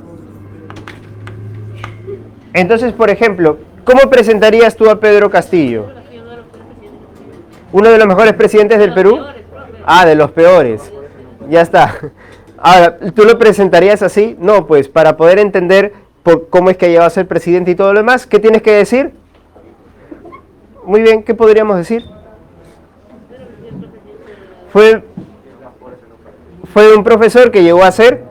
Entonces, por ejemplo, ¿cómo presentarías tú a Pedro Castillo? ¿Uno de los mejores presidentes del Perú? Ah, de los peores. Ya está. Ahora, ¿tú lo presentarías así? No, pues para poder entender cómo es que llegó a ser presidente y todo lo demás, ¿qué tienes que decir? Muy bien, ¿qué podríamos decir? Fue un profesor que llegó a ser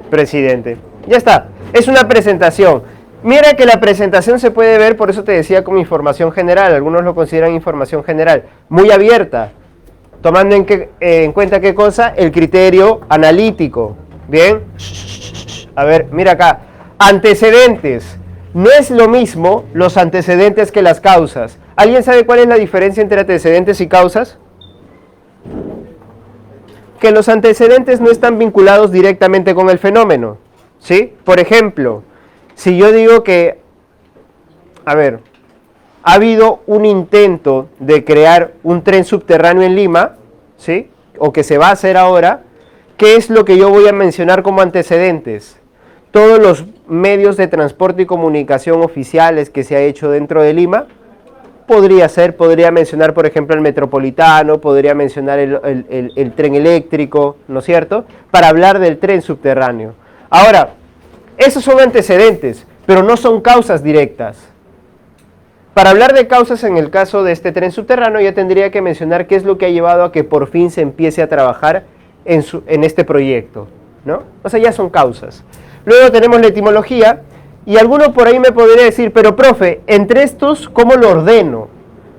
presidente. Ya está, es una presentación. Mira que la presentación se puede ver, por eso te decía, como información general. Algunos lo consideran información general, muy abierta, tomando en cuenta qué cosa, el criterio analítico. Bien, a ver, mira acá, antecedentes. No es lo mismo los antecedentes que las causas. ¿Alguien sabe cuál es la diferencia entre antecedentes y causas? Que los antecedentes no están vinculados directamente con el fenómeno, ¿sí? Por ejemplo, si yo digo que, a ver, ha habido un intento de crear un tren subterráneo en Lima, ¿sí? O que se va a hacer ahora, ¿qué es lo que yo voy a mencionar como antecedentes? Todos los medios de transporte y comunicación oficiales que se ha hecho dentro de Lima. Podría mencionar, por ejemplo, el metropolitano, podría mencionar el tren eléctrico, ¿no es cierto? Para hablar del tren subterráneo. Ahora, esos son antecedentes, pero no son causas directas. Para hablar de causas en el caso de este tren subterráneo, ya tendría que mencionar qué es lo que ha llevado a que por fin se empiece a trabajar en este proyecto, ¿no? O sea, ya son causas. Luego tenemos la etimología, y alguno por ahí me podría decir, pero profe, entre estos, ¿cómo lo ordeno?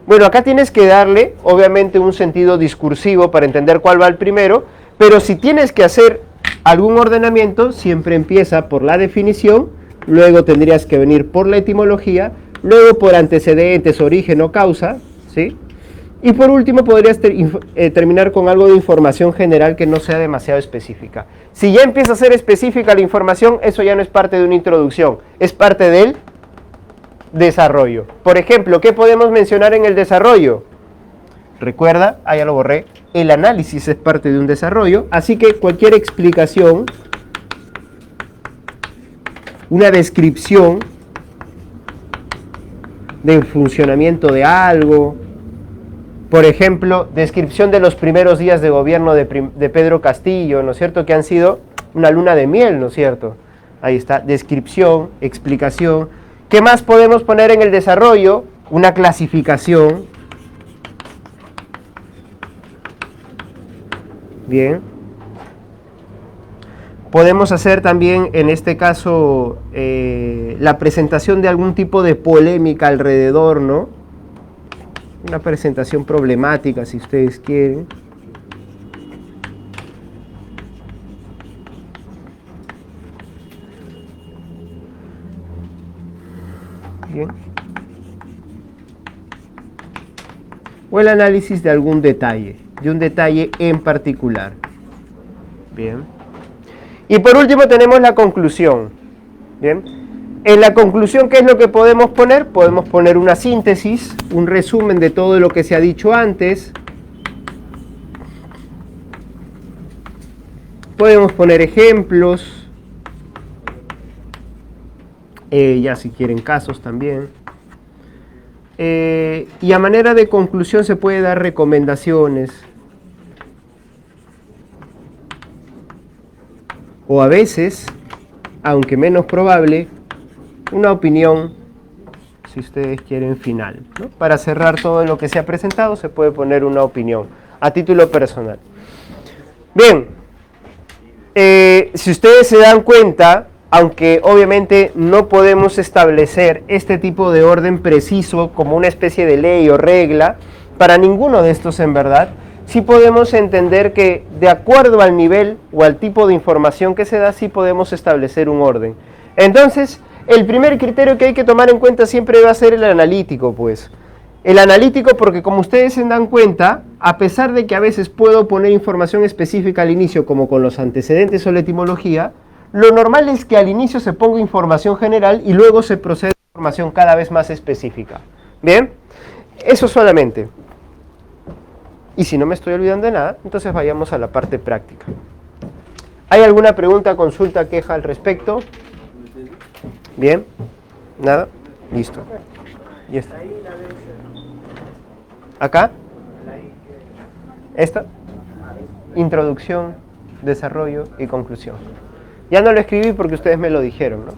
Bueno, acá tienes que darle, obviamente, un sentido discursivo para entender cuál va el primero, pero si tienes que hacer algún ordenamiento, siempre empieza por la definición, luego tendrías que venir por la etimología, luego por antecedentes, origen o causa, ¿sí? Y por último podrías terminar con algo de información general que no sea demasiado específica. Si ya empieza a ser específica la información, eso ya no es parte de una introducción, es parte del desarrollo. Por ejemplo, ¿qué podemos mencionar en el desarrollo? Recuerda, ya lo borré, el análisis es parte de un desarrollo, así que cualquier explicación, una descripción del funcionamiento de algo, por ejemplo, descripción de los primeros días de gobierno de Pedro Castillo, ¿no es cierto? Que han sido una luna de miel, ¿no es cierto? Ahí está, descripción, explicación. ¿Qué más podemos poner en el desarrollo? Una clasificación. Bien. Podemos hacer también, en este caso, la presentación de algún tipo de polémica alrededor, ¿no? Una presentación problemática, si ustedes quieren. Bien. O el análisis de algún detalle, de un detalle en particular. Bien. Y por último tenemos la conclusión. Bien. En la conclusión, ¿qué es lo que podemos poner? Podemos poner una síntesis, un resumen de todo lo que se ha dicho antes. Podemos poner ejemplos. Ya si quieren casos también. Y a manera de conclusión se puede dar recomendaciones. O a veces, aunque menos probable, una opinión, si ustedes quieren, final, ¿no? Para cerrar todo lo que se ha presentado, se puede poner una opinión a título personal. Bien, si ustedes se dan cuenta, aunque obviamente no podemos establecer este tipo de orden preciso como una especie de ley o regla, para ninguno de estos en verdad, sí podemos entender que de acuerdo al nivel o al tipo de información que se da, sí podemos establecer un orden. Entonces, el primer criterio que hay que tomar en cuenta siempre va a ser el analítico, pues. El analítico porque, como ustedes se dan cuenta, a pesar de que a veces puedo poner información específica al inicio, como con los antecedentes o la etimología, lo normal es que al inicio se ponga información general y luego se procede a información cada vez más específica. ¿Bien? Eso solamente. Y si no me estoy olvidando de nada, entonces vayamos a la parte práctica. ¿Hay alguna pregunta, consulta, queja al respecto? Bien, nada, listo. Y esta. ¿Acá? Esta. Introducción, desarrollo y conclusión. Ya no lo escribí porque ustedes me lo dijeron, ¿no?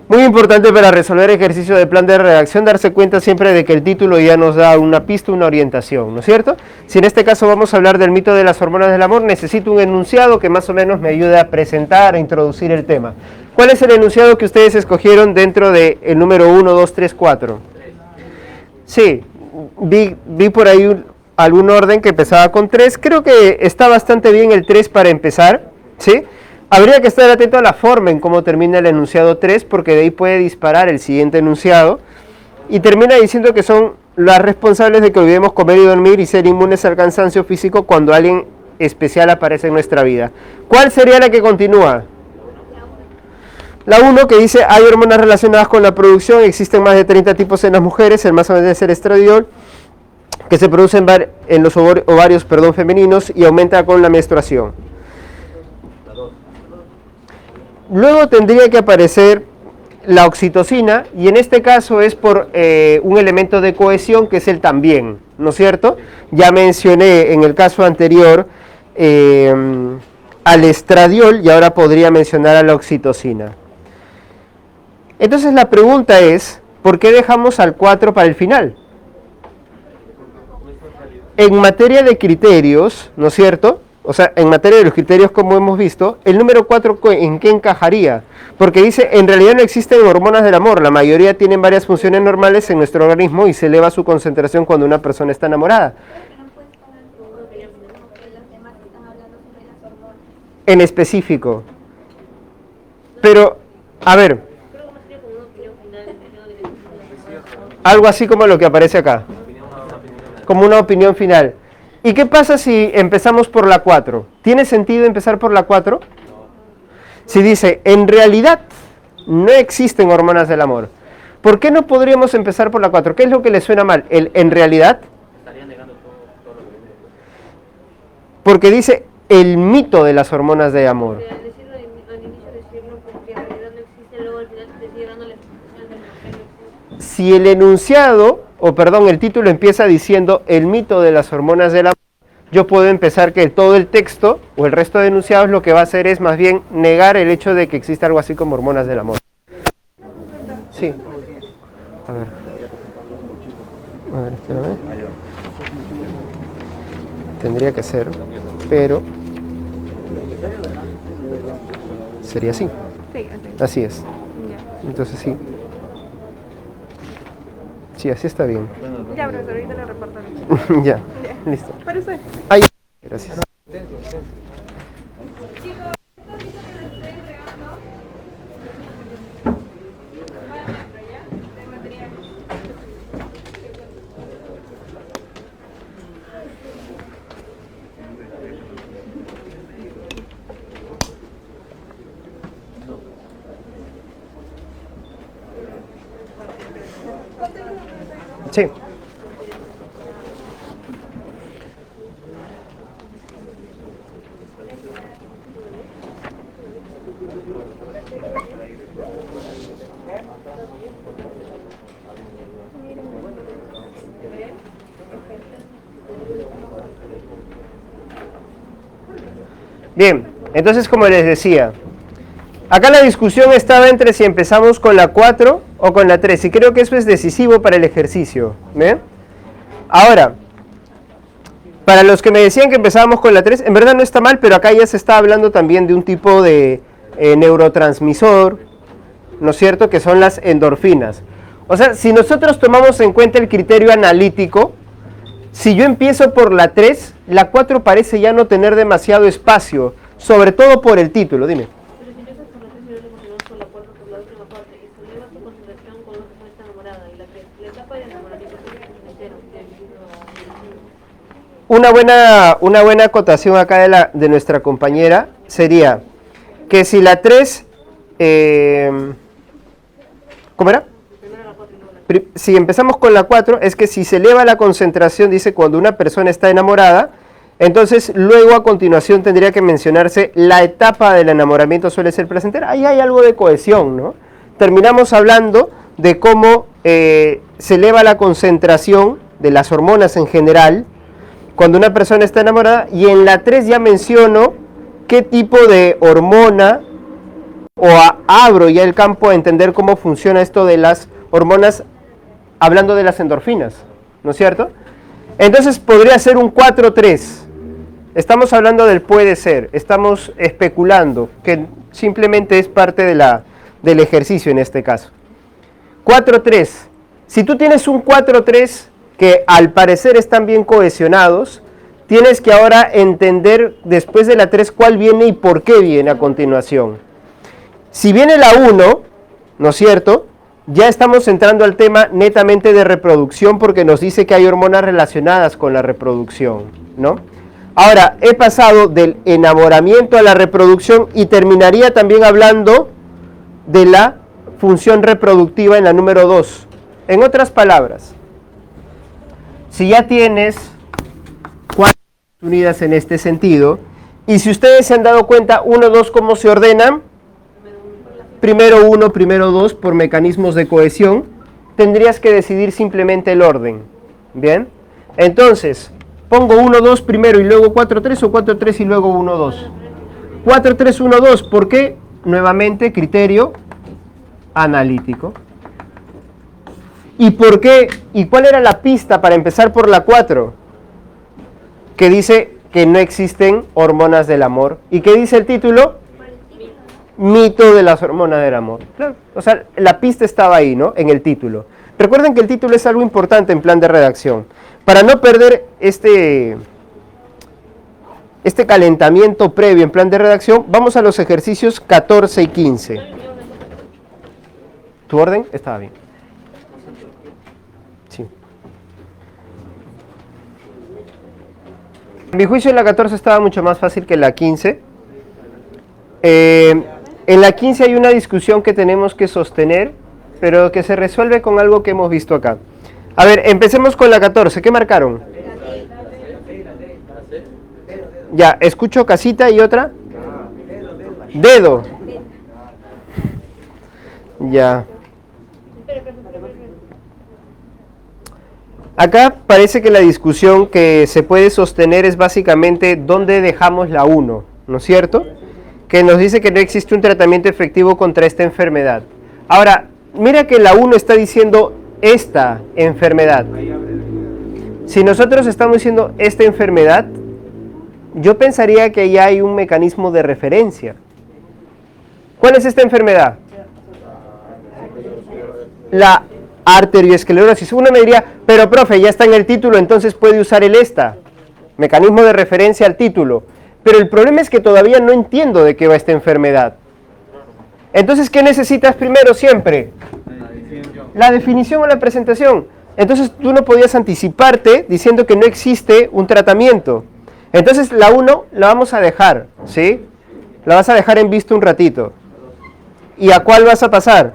Muy Muy importante para resolver ejercicio de plan de redacción, darse cuenta siempre de que el título ya nos da una pista, una orientación, ¿no es cierto? Si en este caso vamos a hablar del mito de las hormonas del amor, necesito un enunciado que más o menos me ayude a presentar, a introducir el tema. ¿Cuál es el enunciado que ustedes escogieron dentro del número 1, 2, 3, 4? Sí, vi por ahí algún orden que empezaba con 3. Creo que está bastante bien el 3 para empezar, ¿sí? Habría que estar atento a la forma en cómo termina el enunciado 3, porque de ahí puede disparar el siguiente enunciado. Y termina diciendo que son las responsables de que olvidemos comer y dormir y ser inmunes al cansancio físico cuando alguien especial aparece en nuestra vida. ¿Cuál sería la que continúa? La 1, que dice, hay hormonas relacionadas con la producción, existen más de 30 tipos en las mujeres, el más famoso es el estradiol, que se produce en los ovarios femeninos y aumenta con la menstruación. Luego tendría que aparecer la oxitocina, y en este caso es por un elemento de cohesión que es el también, ¿no es cierto? Ya mencioné en el caso anterior al estradiol y ahora podría mencionar a la oxitocina. Entonces la pregunta es, ¿por qué dejamos al 4 para el final? En materia de criterios, ¿no es cierto? O sea, en materia de los criterios, como hemos visto, el número 4, ¿en qué encajaría? Porque dice, en realidad no existen hormonas del amor, la mayoría tienen varias funciones normales en nuestro organismo y se eleva su concentración cuando una persona está enamorada. En específico. Pero, a ver, algo así como lo que aparece acá, como una opinión final. ¿Y qué pasa si empezamos por la 4? ¿Tiene sentido empezar por la 4? Si dice, en realidad no existen hormonas del amor, ¿por qué no podríamos empezar por la 4? ¿Qué es lo que le suena mal? ¿El en realidad? Porque dice el mito de las hormonas de amor. Si el enunciado, el título empieza diciendo el mito de las hormonas del amor, yo puedo empezar que todo el texto o el resto de enunciados lo que va a hacer es más bien negar el hecho de que exista algo así como hormonas del amor. Sí. A ver, espérame. Tendría que ser, pero sería así. Así es. Entonces sí. Sí, así está bien. Ya, profesor, ahorita le reporto. Ya, listo. Parece. Ay, gracias. Sí. Bien, entonces como les decía, acá la discusión estaba entre si empezamos con la 4 o con la 3, y creo que eso es decisivo para el ejercicio. ¿Bien? Ahora, para los que me decían que empezábamos con la 3, en verdad no está mal, pero acá ya se está hablando también de un tipo de neurotransmisor, ¿no es cierto?, que son las endorfinas. O sea, si nosotros tomamos en cuenta el criterio analítico, si yo empiezo por la 3, la 4 parece ya no tener demasiado espacio, sobre todo por el título. Dime. Pero si empiezas por la 3 y luego continuamos por la 4, por la última parte, y se eleva tu concentración con una persona está enamorada, y la etapa de enamoramiento es entero. Una buena acotación acá de nuestra compañera sería que si la 3, ¿cómo era? Si empezamos con la 4, es que si se eleva la concentración, dice cuando una persona está enamorada, entonces luego a continuación tendría que mencionarse la etapa del enamoramiento suele ser placentera. Ahí hay algo de cohesión, ¿no? Terminamos hablando de cómo se eleva la concentración de las hormonas en general cuando una persona está enamorada, y en la 3 ya menciono qué tipo de hormona abro ya el campo a entender cómo funciona esto de las hormonas, hablando de las endorfinas, ¿no es cierto? Entonces podría ser un 4-3. Estamos hablando del puede ser, estamos especulando, que simplemente es parte del ejercicio en este caso. 4-3. Si tú tienes un 4-3 que al parecer están bien cohesionados, tienes que ahora entender después de la 3 cuál viene y por qué viene a continuación. Si viene la 1, ¿no es cierto?, ya estamos entrando al tema netamente de reproducción porque nos dice que hay hormonas relacionadas con la reproducción, ¿no? Ahora, he pasado del enamoramiento a la reproducción y terminaría también hablando de la función reproductiva en la número 2. En otras palabras, si ya tienes 4 unidas en este sentido, y si ustedes se han dado cuenta, 1, 2, ¿cómo se ordenan? Primero 1, primero 2, por mecanismos de cohesión, tendrías que decidir simplemente el orden, ¿bien? Entonces, pongo 1, 2 primero y luego 4, 3 o 4, 3 y luego 1, 2. 4, 3, 1, 2, ¿por qué? Nuevamente, criterio analítico. ¿Y por qué? ¿Y cuál era la pista para empezar por la 4? Que dice que no existen hormonas del amor. ¿Y qué dice el título? Mito de las hormonas del amor. Claro, o sea, la pista estaba ahí, ¿no? En el título. Recuerden que el título es algo importante en plan de redacción. Para no perder este calentamiento previo en plan de redacción, vamos a los ejercicios 14 y 15. ¿Tu orden? Estaba bien. Sí. En mi juicio la 14 estaba mucho más fácil que la 15. En la 15 hay una discusión que tenemos que sostener, pero que se resuelve con algo que hemos visto acá. A ver, empecemos con la 14. ¿Qué marcaron? Ya, escucho casita y otra. Dedo. Ya. Acá parece que la discusión que se puede sostener es básicamente dónde dejamos la 1, ¿no es cierto? Que nos dice que no existe un tratamiento efectivo contra esta enfermedad. Ahora, mira que la 1 está diciendo esta enfermedad. Si nosotros estamos diciendo esta enfermedad, yo pensaría que ya hay un mecanismo de referencia. ¿Cuál es esta enfermedad? La arteriosclerosis. Uno me diría, pero profe, ya está en el título, entonces puede usar el esta. Mecanismo de referencia al título. Pero el problema es que todavía no entiendo de qué va esta enfermedad. Entonces, ¿qué necesitas primero siempre? La definición o la presentación. Entonces, tú no podías anticiparte diciendo que no existe un tratamiento. Entonces, la 1 la vamos a dejar, ¿sí? La vas a dejar en visto un ratito. ¿Y a cuál vas a pasar?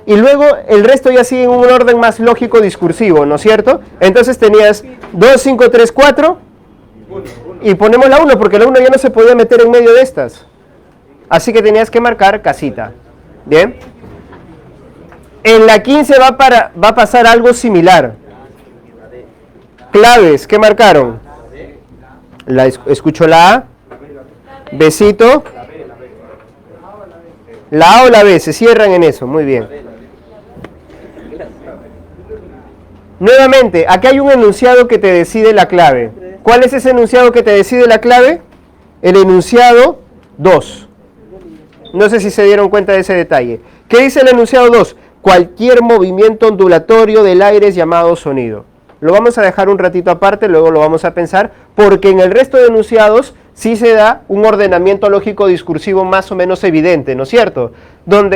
Y luego el resto ya sigue en un orden más lógico discursivo, ¿no es cierto? Entonces tenías 2, 5, 3, 4... y ponemos la 1 porque la 1 ya no se podía meter en medio de estas. Así que tenías que marcar casita. Bien. En la 15 va a pasar algo similar. Claves, ¿qué marcaron? Escucho la A. Besito. La A o la B, se cierran en eso, muy bien. Nuevamente, aquí hay un enunciado que te decide la clave. ¿Cuál es ese enunciado que te decide la clave? El enunciado 2. No sé si se dieron cuenta de ese detalle. ¿Qué dice el enunciado 2? Cualquier movimiento ondulatorio del aire es llamado sonido. Lo vamos a dejar un ratito aparte, luego lo vamos a pensar, porque en el resto de enunciados sí se da un ordenamiento lógico discursivo más o menos evidente, ¿no es cierto?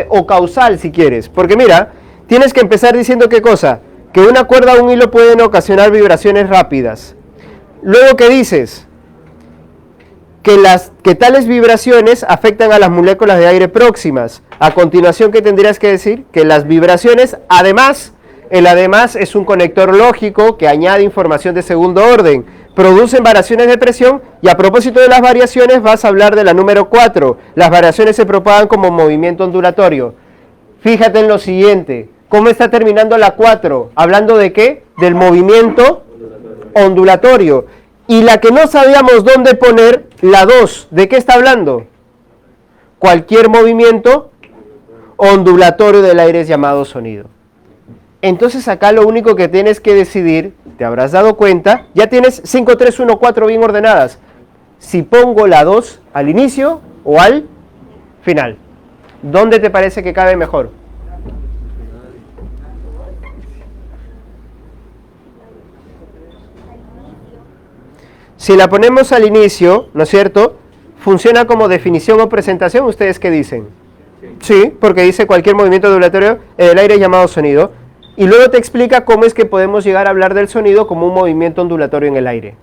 O causal si quieres. Porque mira, tienes que empezar diciendo ¿qué cosa? Que una cuerda o un hilo pueden ocasionar vibraciones rápidas. Luego, ¿qué dices? Que tales vibraciones afectan a las moléculas de aire próximas. A continuación, ¿qué tendrías que decir? Que las vibraciones, además, el además es un conector lógico que añade información de segundo orden. Producen variaciones de presión y a propósito de las variaciones vas a hablar de la número 4. Las variaciones se propagan como movimiento ondulatorio. Fíjate en lo siguiente. ¿Cómo está terminando la 4? ¿Hablando de qué? Del movimiento ondulatorio. Y la que no sabíamos dónde poner, la 2, ¿de qué está hablando? Cualquier movimiento ondulatorio del aire es llamado sonido. Entonces acá lo único que tienes que decidir, te habrás dado cuenta, ya tienes 5, 3, 1, 4 bien ordenadas. Si pongo la 2 al inicio o al final, ¿dónde te parece que cabe mejor? Si la ponemos al inicio, ¿no es cierto? ¿Funciona como definición o presentación? ¿Ustedes qué dicen? Sí, porque dice cualquier movimiento ondulatorio del aire es llamado sonido. Y luego te explica cómo es que podemos llegar a hablar del sonido como un movimiento ondulatorio en el aire.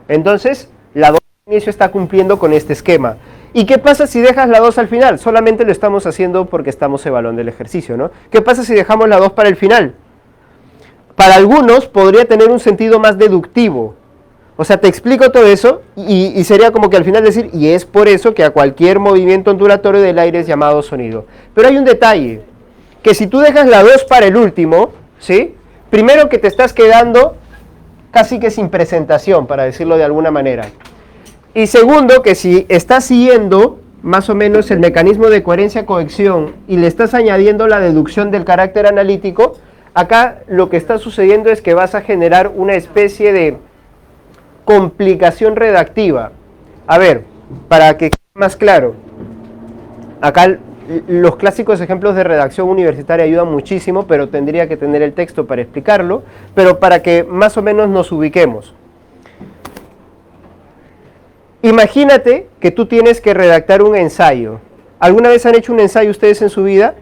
Entonces, la 2 al inicio está cumpliendo con este esquema. ¿Y qué pasa si dejas la 2 al final? Solamente lo estamos haciendo porque estamos evaluando el ejercicio, ¿no? ¿Qué pasa si dejamos la 2 para el final? Para algunos podría tener un sentido más deductivo. O sea, te explico todo eso y sería como que al final decir, y es por eso que a cualquier movimiento ondulatorio del aire es llamado sonido. Pero hay un detalle, que si tú dejas la 2 para el último, ¿sí? Primero que te estás quedando casi que sin presentación, para decirlo de alguna manera. Y segundo, que si estás siguiendo más o menos el mecanismo de coherencia-cohección y le estás añadiendo la deducción del carácter analítico, acá lo que está sucediendo es que vas a generar una especie de complicación redactiva. A ver, para que quede más claro, acá los clásicos ejemplos de redacción universitaria ayudan muchísimo, pero tendría que tener el texto para explicarlo, pero para que más o menos nos ubiquemos. Imagínate que tú tienes que redactar un ensayo. ¿Alguna vez han hecho un ensayo ustedes en su vida?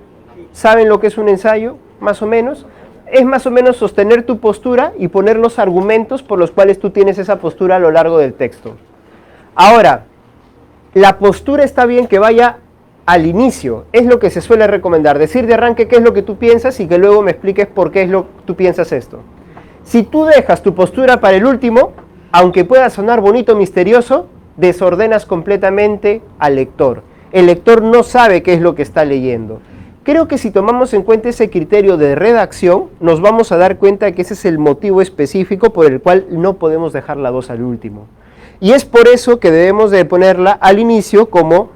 ¿Saben lo que es un ensayo? Más o menos. Es más o menos sostener tu postura y poner los argumentos por los cuales tú tienes esa postura a lo largo del texto. Ahora, la postura está bien que vaya al inicio, es lo que se suele recomendar, decir de arranque qué es lo que tú piensas y que luego me expliques por qué es lo que tú piensas esto. Si tú dejas tu postura para el último, aunque pueda sonar bonito, misterioso, desordenas completamente al lector. El lector no sabe qué es lo que está leyendo. Creo que si tomamos en cuenta ese criterio de redacción, nos vamos a dar cuenta que ese es el motivo específico por el cual no podemos dejar la 2 al último. Y es por eso que debemos de ponerla al inicio como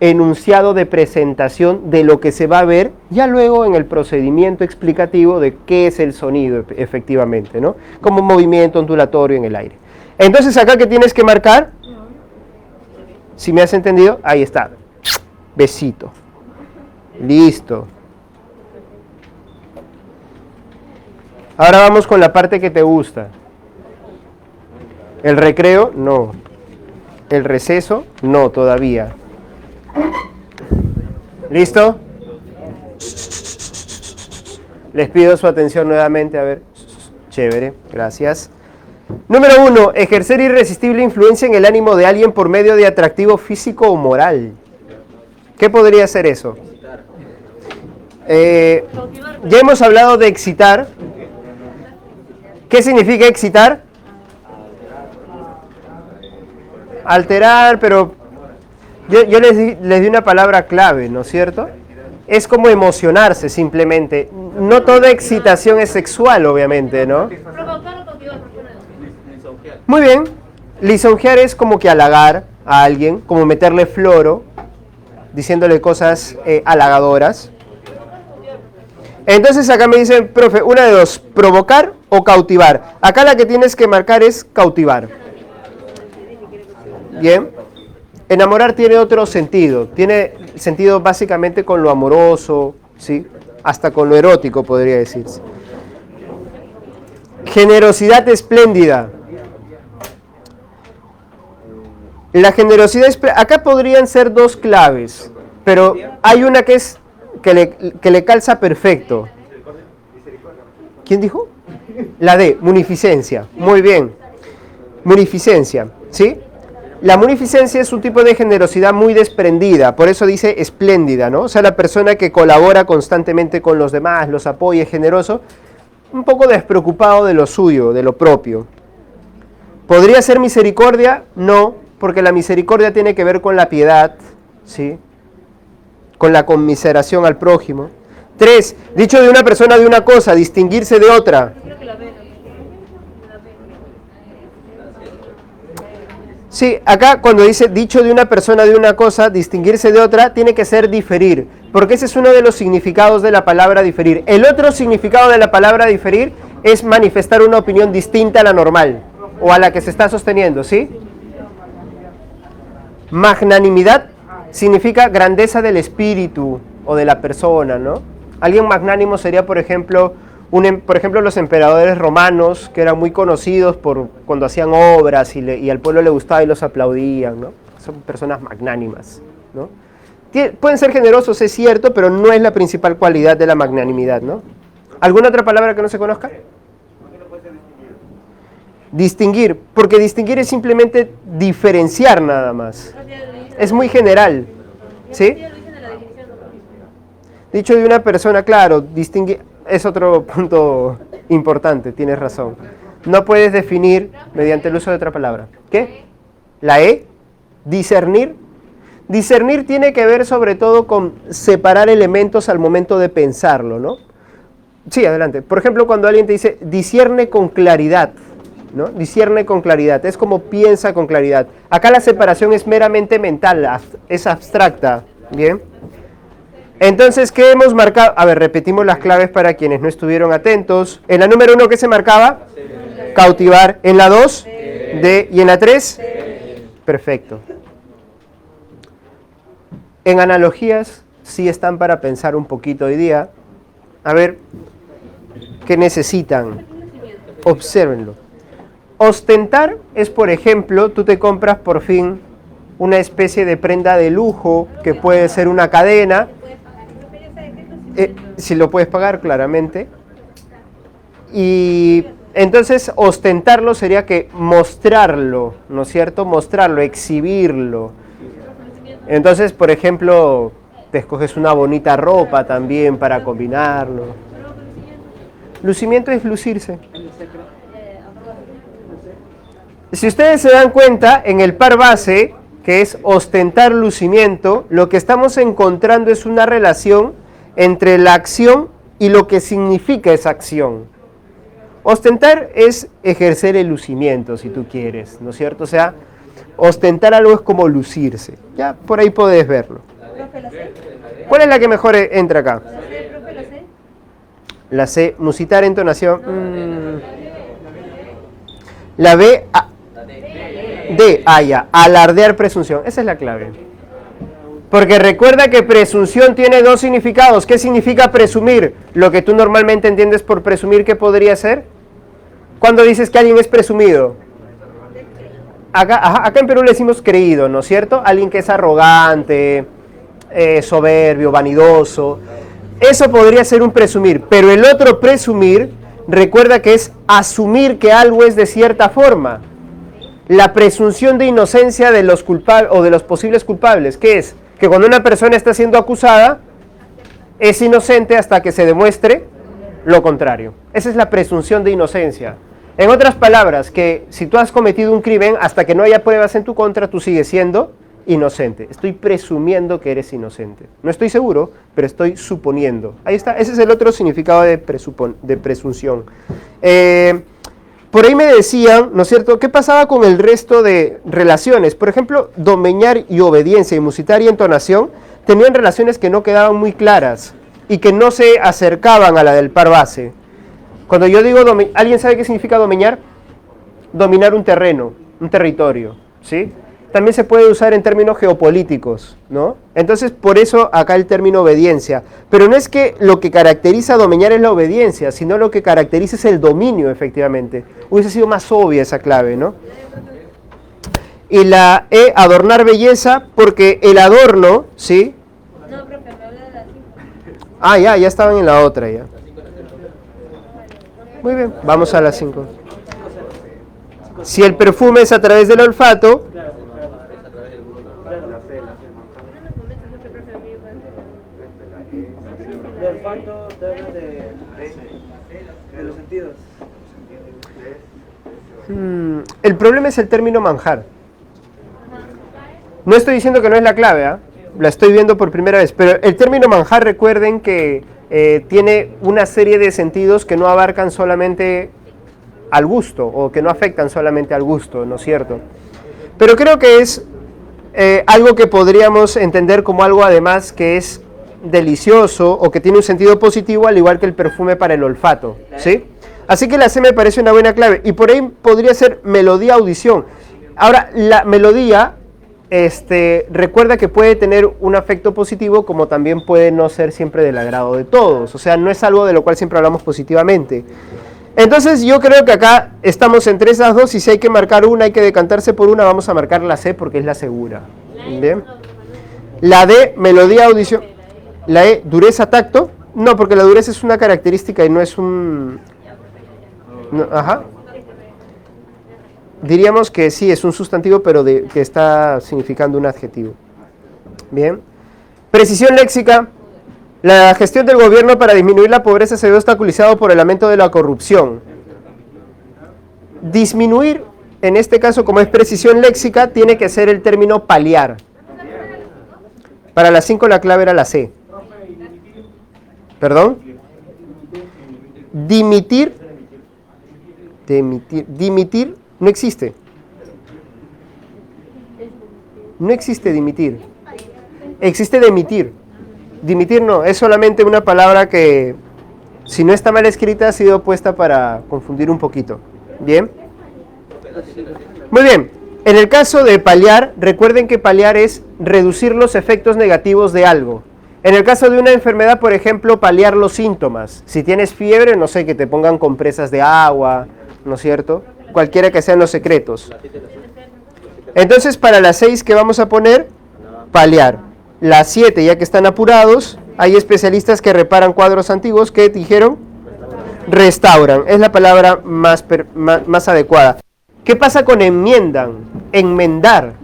enunciado de presentación de lo que se va a ver ya luego en el procedimiento explicativo de qué es el sonido efectivamente, ¿no? Como movimiento ondulatorio en el aire. Entonces acá que tienes que marcar, si me has entendido, ahí está, besito. Listo. Ahora vamos con la parte que te gusta. El recreo, no. El receso, no todavía. ¿Listo? Les pido su atención nuevamente, a ver. Chévere, gracias. Número 1. Ejercer irresistible influencia en el ánimo de alguien por medio de atractivo físico o moral. ¿Qué podría ser eso? Ya hemos hablado de excitar. ¿Qué significa excitar? Alterar, pero yo les di una palabra clave, ¿no es cierto? Es como emocionarse simplemente. No toda excitación es sexual, obviamente, ¿no? Muy bien. Lisonjear es como que halagar a alguien, como meterle floro, diciéndole cosas halagadoras. Entonces acá me dicen, profe, una de dos, provocar o cautivar. Acá la que tienes que marcar es cautivar. Bien. Enamorar tiene otro sentido. Tiene sentido básicamente con lo amoroso, ¿sí? Hasta con lo erótico podría decirse. Generosidad espléndida. La generosidad espléndida. Acá podrían ser dos claves, pero hay una que es que le calza perfecto. ¿Quién dijo? La D, munificencia. Muy bien. Munificencia, ¿sí? La munificencia es un tipo de generosidad muy desprendida, por eso dice espléndida, ¿no? O sea, la persona que colabora constantemente con los demás, los apoya, es generoso, un poco despreocupado de lo suyo, de lo propio. ¿Podría ser misericordia? No, porque la misericordia tiene que ver con la piedad, ¿sí? Con la conmiseración al prójimo. 3. Dicho de una persona de una cosa, distinguirse de otra. Sí, acá cuando dice dicho de una persona de una cosa, distinguirse de otra, tiene que ser diferir, porque ese es uno de los significados de la palabra diferir. El otro significado de la palabra diferir es manifestar una opinión distinta a la normal o a la que se está sosteniendo, ¿sí? Magnanimidad significa grandeza del espíritu o de la persona, ¿no? Alguien magnánimo sería, por ejemplo, los emperadores romanos, que eran muy conocidos por cuando hacían obras y al pueblo le gustaba y los aplaudían, ¿no? Son personas magnánimas, ¿no? Pueden ser generosos, es cierto, pero no es la principal cualidad de la magnanimidad, ¿no? ¿Alguna otra palabra que no se conozca? Distinguir, porque distinguir es simplemente diferenciar nada más. Es muy general, ¿sí? Dicho de una persona, claro, distinguir es otro punto importante, tienes razón. No puedes definir mediante el uso de otra palabra. ¿Qué? La E, discernir. Discernir tiene que ver sobre todo con separar elementos al momento de pensarlo, ¿no? Sí, adelante. Por ejemplo, cuando alguien te dice, discierne con claridad, ¿no? Discierne con claridad, es como piensa con claridad. Acá la separación es meramente mental, es abstracta, ¿bien? Entonces, ¿qué hemos marcado? A ver, repetimos las claves para quienes no estuvieron atentos. En la número 1, ¿qué se marcaba? Cautivar. En la 2, y en la 3, perfecto. En analogías, sí están para pensar un poquito hoy día. A ver, ¿qué necesitan? Obsérvenlo. Ostentar es, por ejemplo, tú te compras por fin una especie de prenda de lujo, que puede ser una cadena. Si lo puedes pagar, claramente. Y entonces ostentarlo sería que mostrarlo, ¿no es cierto? Mostrarlo, exhibirlo. Entonces, por ejemplo, te escoges una bonita ropa también para combinarlo. Lucimiento es lucirse. Si ustedes se dan cuenta, en el par base, que es ostentar lucimiento, lo que estamos encontrando es una relación entre la acción y lo que significa esa acción. Ostentar es ejercer el lucimiento, si tú quieres, ¿no es cierto? O sea, ostentar algo es como lucirse. Ya, por ahí podés verlo. ¿Cuál es la que mejor entra acá? La C, musitar, entonación. La B, D, ya, alardear, presunción. Esa es la clave. Porque recuerda que presunción tiene dos significados. ¿Qué significa presumir? Lo que tú normalmente entiendes por presumir, ¿qué podría ser? Cuando dices que alguien es presumido. Acá en Perú le decimos creído, ¿no es cierto? Alguien que es arrogante, soberbio, vanidoso. Eso podría ser un presumir. Pero el otro presumir, recuerda que es asumir que algo es de cierta forma. La presunción de inocencia de los culpables o de los posibles culpables, ¿qué es? Que cuando una persona está siendo acusada, es inocente hasta que se demuestre lo contrario. Esa es la presunción de inocencia. En otras palabras, que si tú has cometido un crimen, hasta que no haya pruebas en tu contra, tú sigues siendo inocente. Estoy presumiendo que eres inocente. No estoy seguro, pero estoy suponiendo. Ahí está, ese es el otro significado de presunción. Por ahí me decían, ¿no es cierto?, ¿qué pasaba con el resto de relaciones? Por ejemplo, domeñar y obediencia y musitar y entonación tenían relaciones que no quedaban muy claras y que no se acercaban a la del par base. Cuando yo digo, ¿alguien sabe qué significa domeñar? Dominar un terreno, un territorio, ¿sí? También se puede usar en términos geopolíticos, ¿no? Entonces, por eso acá el término obediencia. Pero no es que lo que caracteriza a domeñar es la obediencia, sino lo que caracteriza es el dominio, efectivamente. Hubiese sido más obvia esa clave, ¿no? Y la E, adornar belleza, porque el adorno, ¿sí? No, profe, me habla de la 5. Ya estaban en la otra, ya. Muy bien, vamos a la 5. Si el perfume es a través del olfato, De olfato, te habla de los sentidos. el problema es el término manjar. No estoy diciendo que no es la clave, la estoy viendo por primera vez, pero el término manjar, recuerden que tiene una serie de sentidos que no abarcan solamente al gusto, o que no afectan solamente al gusto, ¿no es cierto? Pero creo que es algo que podríamos entender como algo además que es delicioso o que tiene un sentido positivo, al igual que el perfume para el olfato, ¿sí? Así que la C me parece una buena clave. Y por ahí podría ser melodía, audición. Ahora, la melodía, recuerda que puede tener un afecto positivo, como también puede no ser siempre del agrado de todos. O sea, no es algo de lo cual siempre hablamos positivamente. Entonces yo creo que acá estamos entre esas dos, y si hay que marcar una, hay que decantarse por una, vamos a marcar la C porque es la segura. ¿Bien? La D, melodía, audición. La E, dureza, tacto. No, porque la dureza es una característica y no es un... no, ajá. Diríamos que sí, es un sustantivo, pero que está significando un adjetivo. Bien. Precisión léxica. La gestión del gobierno para disminuir la pobreza se ve obstaculizado por el aumento de la corrupción. Disminuir, en este caso, como es precisión léxica, tiene que ser el término paliar. Para las 5 la clave era la C. ¿Perdón? Dimitir. Dimitir no existe. No existe dimitir. Existe demitir. Dimitir no, es solamente una palabra que, si no está mal escrita, ha sido puesta para confundir un poquito. ¿Bien? Muy bien. En el caso de paliar, recuerden que paliar es reducir los efectos negativos de algo. En el caso de una enfermedad, por ejemplo, paliar los síntomas. Si tienes fiebre, no sé, que te pongan compresas de agua, ¿no es cierto? Cualquiera que sean los secretos. Entonces, para las 6, ¿qué vamos a poner? Paliar. Las 7, ya que están apurados, hay especialistas que reparan cuadros antiguos, ¿qué dijeron? Restauran. Es la palabra más adecuada. ¿Qué pasa con enmiendan? Enmendar.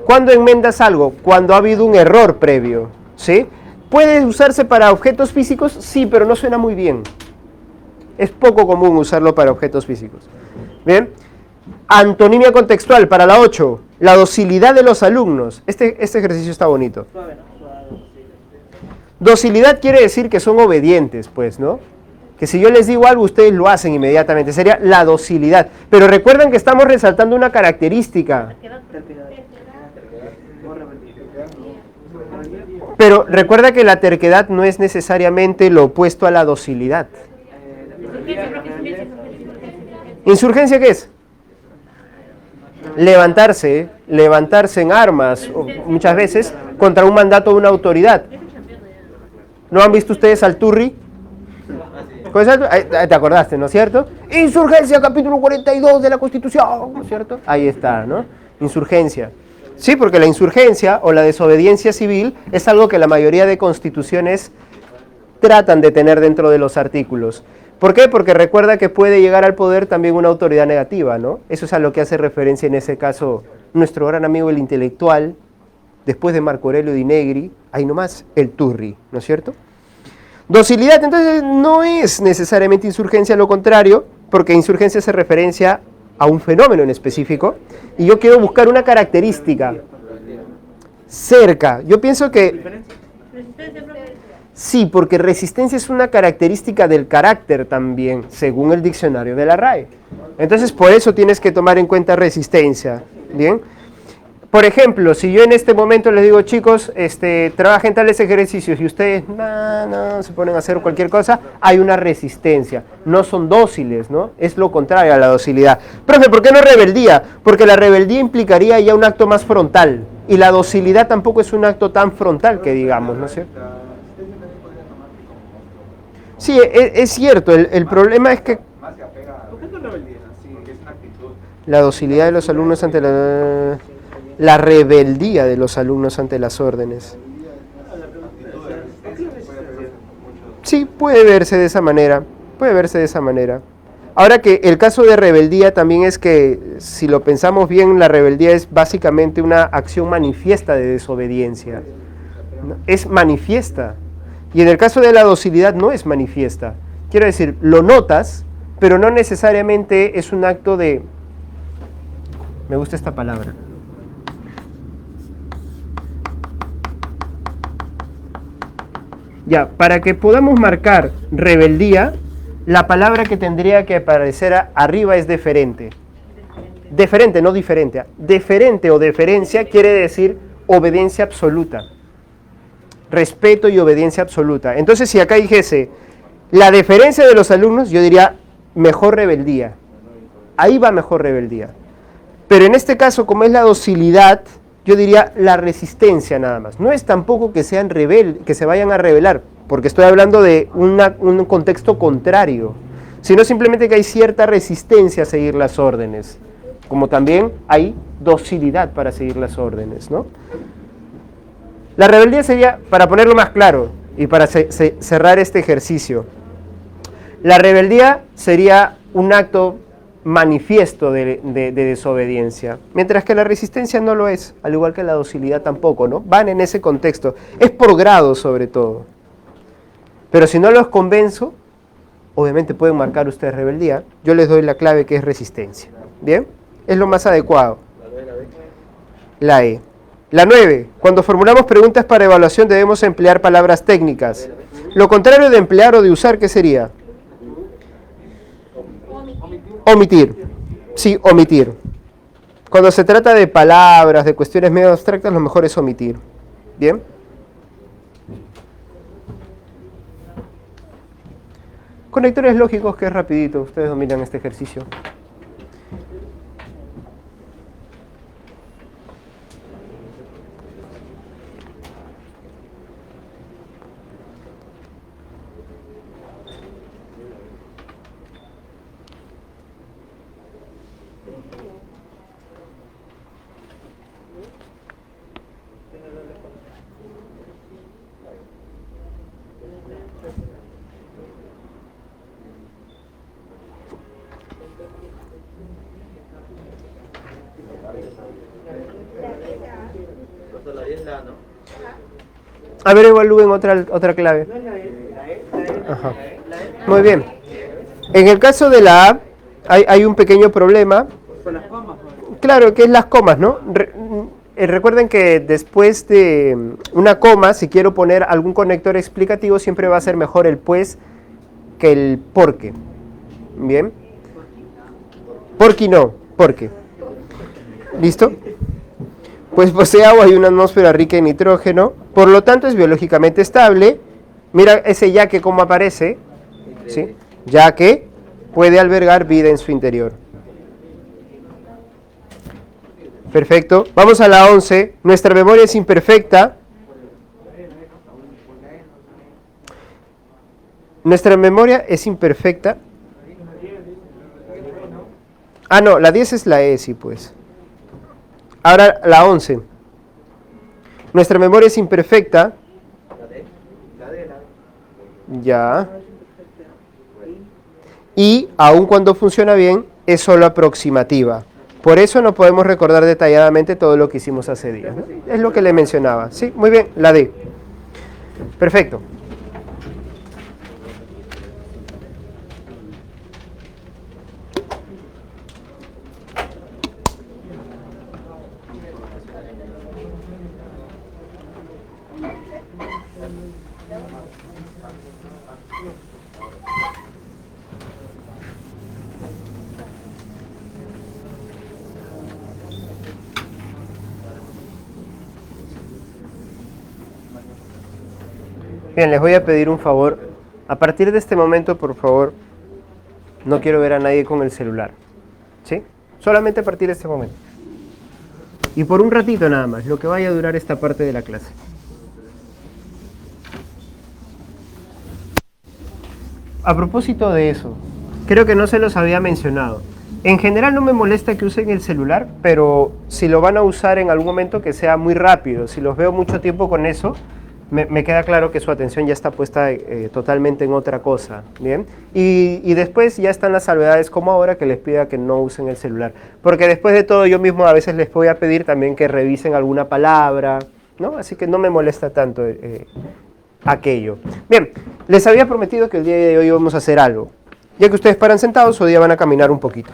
¿Cuándo enmendas algo? Cuando ha habido un error previo, ¿sí? ¿Puede usarse para objetos físicos? Sí, pero no suena muy bien. Es poco común usarlo para objetos físicos. Bien. Antonimia contextual para la 8. La docilidad de los alumnos. Este ejercicio está bonito. Docilidad quiere decir que son obedientes, pues, ¿no? Que si yo les digo algo, ustedes lo hacen inmediatamente. Sería la docilidad. Pero recuerden que estamos resaltando una característica. Pero recuerda que la terquedad no es necesariamente lo opuesto a la docilidad. ¿Insurgencia qué es? Levantarse en armas, muchas veces, contra un mandato de una autoridad. ¿No han visto ustedes al Turri? Te acordaste, ¿no es cierto? Insurgencia, capítulo 42 de la Constitución, ¿no es cierto? Ahí está, ¿no? Insurgencia. Sí, porque la insurgencia o la desobediencia civil es algo que la mayoría de constituciones tratan de tener dentro de los artículos. ¿Por qué? Porque recuerda que puede llegar al poder también una autoridad negativa, ¿no? Eso es a lo que hace referencia en ese caso nuestro gran amigo el intelectual, después de Marco Aurelio Di Negri, ahí nomás, el Turri, ¿no es cierto? Docilidad, entonces, no es necesariamente insurgencia, lo contrario, porque insurgencia hace referencia a un fenómeno en específico, y yo quiero buscar una característica cerca. Yo pienso que... Sí, porque resistencia es una característica del carácter también, según el diccionario de la RAE. Entonces, por eso tienes que tomar en cuenta resistencia, ¿bien? Por ejemplo, si yo en este momento les digo, chicos, trabajen tales ejercicios y ustedes no se ponen a hacer cualquier cosa, hay una resistencia. No son dóciles, ¿no? Es lo contrario a la docilidad. Profe, ¿por qué no rebeldía? Porque la rebeldía implicaría ya un acto más frontal, y la docilidad tampoco es un acto tan frontal que digamos, ¿no es cierto? Sí, es cierto, el problema es que... ¿Por qué no rebeldía? Sí, es una actitud. La docilidad de los alumnos ante la rebeldía de los alumnos ante las órdenes. Sí, puede verse de esa manera, Ahora que el caso de rebeldía también es que, si lo pensamos bien, la rebeldía es básicamente una acción manifiesta de desobediencia, ¿no? Es manifiesta. Y en el caso de la docilidad no es manifiesta. Quiero decir, lo notas, pero no necesariamente es un acto de... Me gusta esta palabra. Ya, para que podamos marcar rebeldía, la palabra que tendría que aparecer arriba es deferente. Deferente, no diferente. Deferente o deferencia quiere decir obediencia absoluta. Respeto y obediencia absoluta. Entonces, si acá dijese la deferencia de los alumnos, yo diría mejor rebeldía. Ahí va mejor rebeldía. Pero en este caso, como es la docilidad, yo diría la resistencia nada más. No es tampoco que sean que se vayan a rebelar, porque estoy hablando de un contexto contrario, sino simplemente que hay cierta resistencia a seguir las órdenes, como también hay docilidad para seguir las órdenes, ¿no? La rebeldía sería, para ponerlo más claro y para cerrar este ejercicio, la rebeldía sería un acto manifiesto de desobediencia, mientras que la resistencia no lo es, al igual que la docilidad tampoco, ¿no? Van en ese contexto, es por grado sobre todo. Pero si no los convenzo, obviamente pueden marcar ustedes rebeldía, yo les doy la clave que es resistencia, ¿bien? Es lo más adecuado. La E. La 9. Cuando formulamos preguntas para evaluación debemos emplear palabras técnicas. Lo contrario de emplear o de usar, ¿qué sería? Omitir. Sí, omitir. Cuando se trata de palabras, de cuestiones medio abstractas, lo mejor es omitir. ¿Bien? Conectores lógicos, que es rapidito. Ustedes dominan este ejercicio. A ver, evalúen otra clave. Ajá. Muy bien. En el caso de la A, hay un pequeño problema. Claro, que es las comas, ¿no? Recuerden que después de una coma, si quiero poner algún conector explicativo, siempre va a ser mejor el pues que el porque. ¿Bien? Porque no, porque. ¿Listo? Pues posee agua y una atmósfera rica en nitrógeno, por lo tanto es biológicamente estable. Mira ese ya que cómo aparece, ¿sí? Ya que puede albergar vida en su interior. Perfecto. Vamos a la 11. Nuestra memoria es imperfecta. Nuestra memoria es imperfecta. Ah, no, la 10 es la E, sí, pues. Ahora la 11. Nuestra memoria es imperfecta. Ya. Y aun cuando funciona bien, es solo aproximativa. Por eso no podemos recordar detalladamente todo lo que hicimos hace días, ¿no? Es lo que le mencionaba. Sí, muy bien, la D. Perfecto. Bien, les voy a pedir un favor. A partir de este momento, por favor, no quiero ver a nadie con el celular. ¿Sí? Solamente a partir de este momento. Y por un ratito nada más, lo que vaya a durar esta parte de la clase. A propósito de eso, creo que no se los había mencionado. En general no me molesta que usen el celular, pero si lo van a usar en algún momento que sea muy rápido. Si los veo mucho tiempo con eso, me queda claro que su atención ya está puesta totalmente en otra cosa, ¿bien? Y después ya están las salvedades como ahora que les pida que no usen el celular. Porque después de todo yo mismo a veces les voy a pedir también que revisen alguna palabra, ¿no? Así que no me molesta tanto aquello. Bien, les había prometido que el día de hoy íbamos a hacer algo. Ya que ustedes paran sentados, hoy día van a caminar un poquito.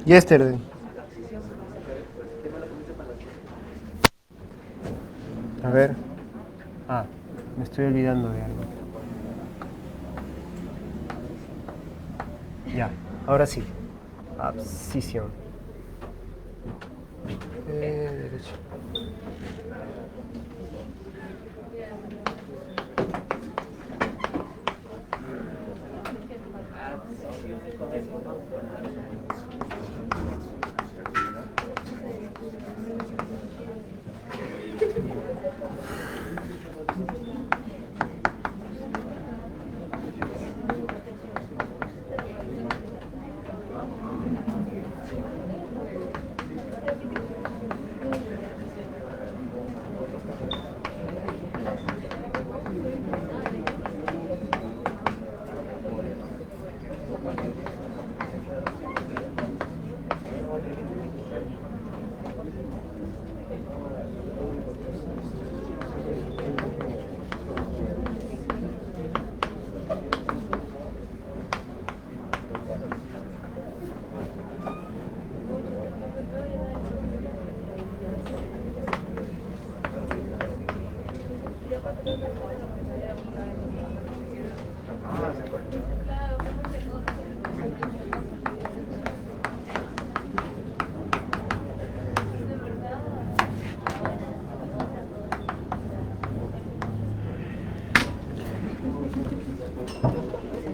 Yesterday. A ver. Ah, me estoy olvidando de algo. Ya, ahora sí. Abscisión. Derecho.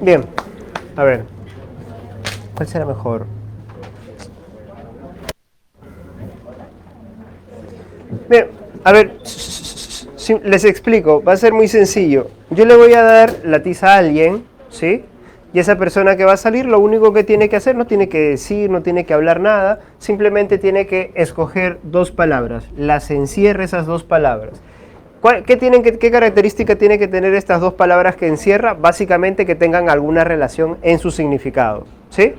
Bien, a ver, ¿cuál será mejor? Bien, a ver, les explico, va a ser muy sencillo. Yo le voy a dar la tiza a alguien, ¿sí? Y esa persona que va a salir, lo único que tiene que hacer, no tiene que decir, no tiene que hablar nada, simplemente tiene que escoger dos palabras, las encierra esas dos palabras. ¿Qué característica tiene que tener estas dos palabras que encierra? Básicamente que tengan alguna relación en su significado, ¿sí?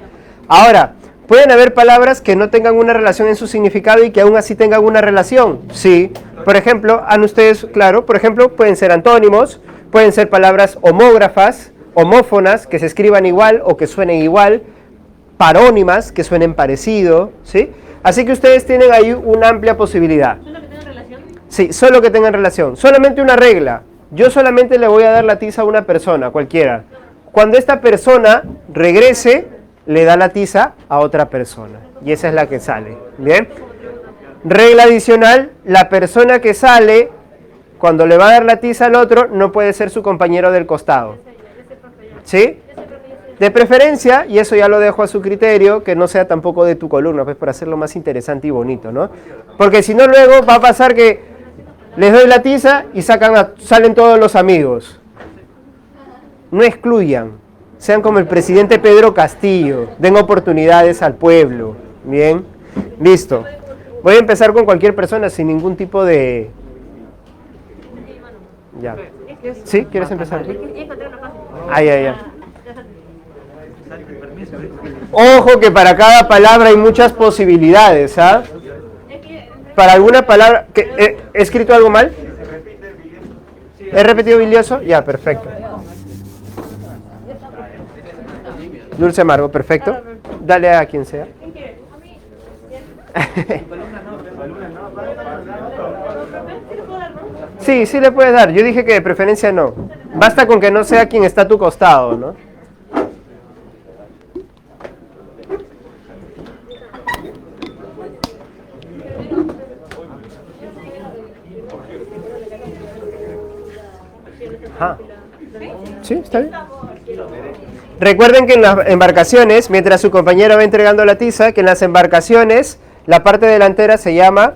Ahora, ¿pueden haber palabras que no tengan una relación en su significado y que aún así tengan una relación? Sí. Por ejemplo, han ustedes, claro, por ejemplo, pueden ser antónimos, pueden ser palabras homógrafas, homófonas, que se escriban igual o que suenen igual, parónimas, que suenen parecido, ¿sí? Así que ustedes tienen ahí una amplia posibilidad. ¿Solo que tengan relación? Sí, solo que tengan relación. Solamente una regla. Yo solamente le voy a dar la tiza a una persona, cualquiera. Cuando esta persona regrese, le da la tiza a otra persona. Y esa es la que sale. ¿Bien? Regla adicional, la persona que sale cuando le va a dar la tiza al otro, no puede ser su compañero del costado. ¿Sí? De preferencia, y eso ya lo dejo a su criterio, que no sea tampoco de tu columna, pues para hacerlo más interesante y bonito, ¿no? Porque si no, luego va a pasar que les doy la tiza y salen todos los amigos. No excluyan, sean como el presidente Pedro Castillo, den oportunidades al pueblo. Bien, listo. Voy a empezar con cualquier persona sin ningún tipo de... Ya. ¿Sí? ¿Quieres empezar? Ay, ay, ay. Ojo que para cada palabra hay muchas posibilidades, ¿ah? Para alguna palabra... ¿He escrito algo mal? ¿He repetido bilioso? Ya, perfecto. Dulce amargo, perfecto. Dale a quien sea. Sí, sí le puedes dar. Yo dije que de preferencia no. Basta con que no sea quien está a tu costado, ¿no? Ajá. Sí, está bien. Recuerden que en las embarcaciones, mientras su compañero va entregando la tiza, que en las embarcaciones la parte delantera se llama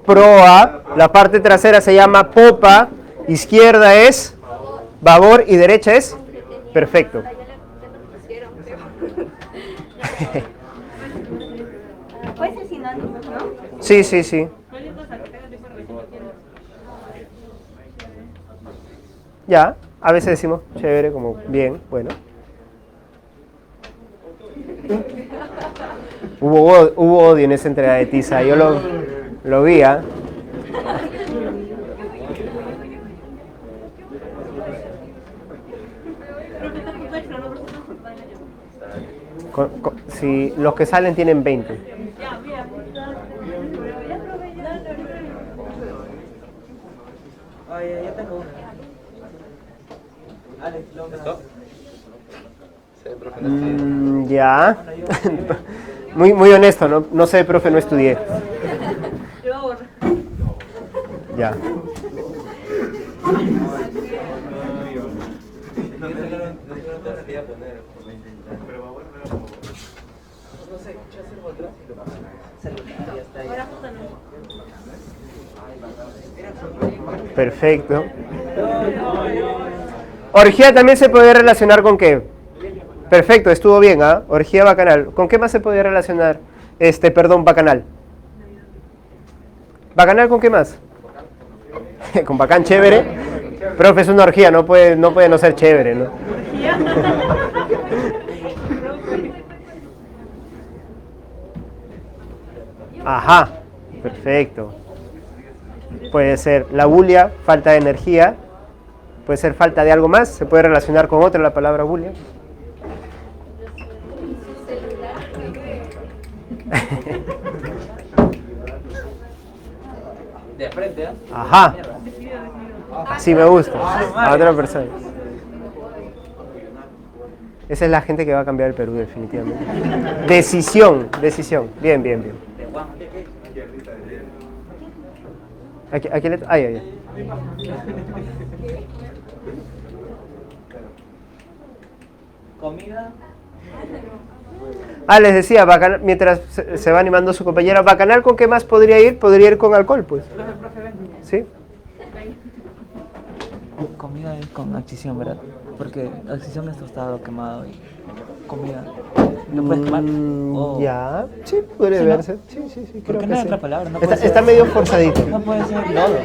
proa, la parte trasera se llama popa, izquierda es babor y derecha es perfecto. Puede ser sinónimo, ¿no? Sí, sí, sí. Ya, a veces decimos chévere, como bien, bueno. Hubo odio en esa entrega de tiza, yo lo vi, ¿ah? Si los que salen tienen 20. Ay, ya tengo una. Alex, ¿lo Ya. Muy honesto, no sé, profe, no estudié. Ya. Perfecto. Orgía también se puede relacionar con qué. Perfecto, estuvo bien, ¿ah? Orgía bacanal. ¿Con qué más se podía relacionar? Bacanal. ¿Bacanal con qué más? Con bacán chévere. Profe, es una orgía, no puede no ser chévere, ¿no? Ajá, perfecto. Puede ser la bulia, falta de energía. Puede ser falta de algo más. Se puede relacionar con otra la palabra bulia. De frente, ¿eh? Ajá. Así me gusta. A otra persona. Esa es la gente que va a cambiar el Perú, definitivamente. Decisión. Bien. Aquí le... Ay. Comida. Les decía, bacanal, mientras se va animando su compañera, bacanal, ¿con qué más podría ir? Podría ir con alcohol, pues. ¿Sí? Comida es con adquisición, ¿verdad? Porque adquisición es tostado, quemado y comida. ¿No puedes quemar? Ya, sí, podría ¿Sí, verse. no? Sí, creo ¿Por qué que no hay sí. otra palabra? No puede Está ser- medio forzadito. No puede ser lodo.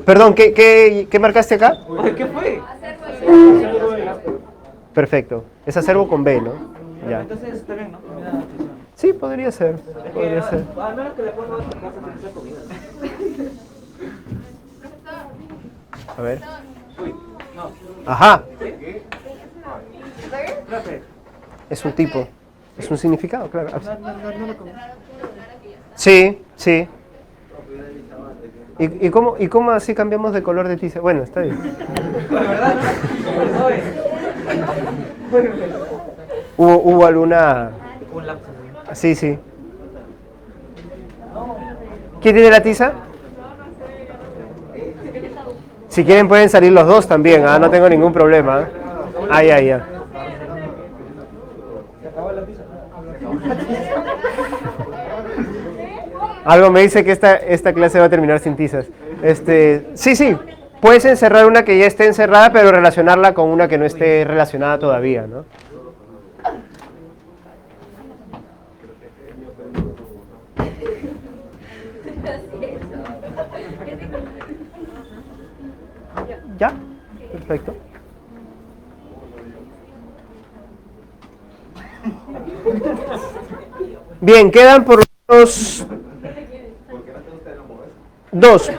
Perdón, ¿qué marcaste acá? ¿Qué fue? Perfecto. Es acervo con B, ¿no? Ya. Entonces está bien, ¿no? Comida de adquisición. Sí, podría ser. Al menos que le ponga otra casa que sea comida. A ver. Ajá. Es un tipo. Es un significado, claro. Sí. ¿Y cómo así cambiamos de color de tiza? Bueno, está bien. ¿Hubo alguna...? Un lapso. Sí. ¿Quién tiene la tiza? Si quieren pueden salir los dos también, no tengo ningún problema. Ya. Algo me dice que esta clase va a terminar sin tizas. Sí, puedes encerrar una que ya esté encerrada, pero relacionarla con una que no esté relacionada todavía, ¿no? ¿Ya? Perfecto. Bien, quedan por lo menos dos.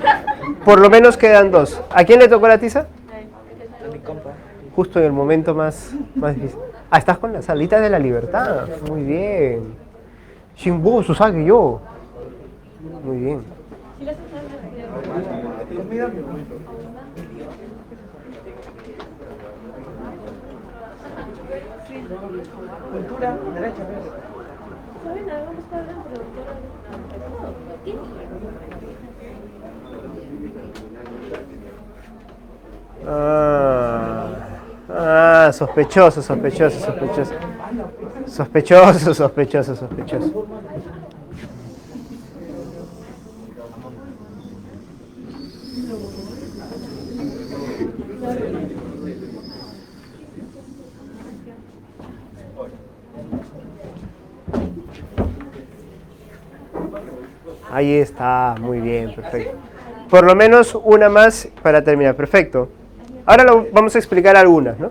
Por lo menos quedan dos. ¿A quién le tocó la tiza? A mi compa. Justo en el momento más difícil. Estás con las alitas de la libertad. Muy bien. Sin vos, Susage, yo. Muy bien. Cultura, derecha. Sospechoso. Ahí está, muy bien, perfecto. Por lo menos una más para terminar, perfecto. Ahora vamos a explicar algunas, ¿no?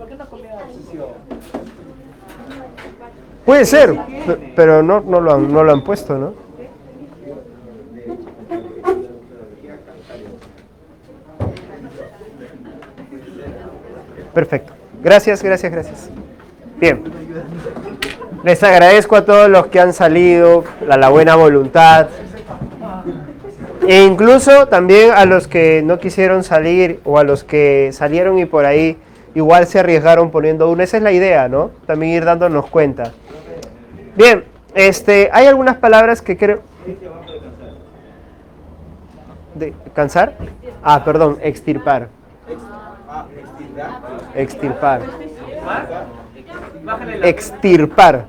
Puede ser, pero no lo han puesto, ¿no? Perfecto. Gracias. Bien. Les agradezco a todos los que han salido, la buena voluntad. E incluso también a los que no quisieron salir o a los que salieron y por ahí igual se arriesgaron poniendo uno. Esa es la idea, ¿no? También ir dándonos cuenta. Bien, hay algunas palabras que creo... ¿Cansar? Perdón, extirpar. Extirpar. Extirpar.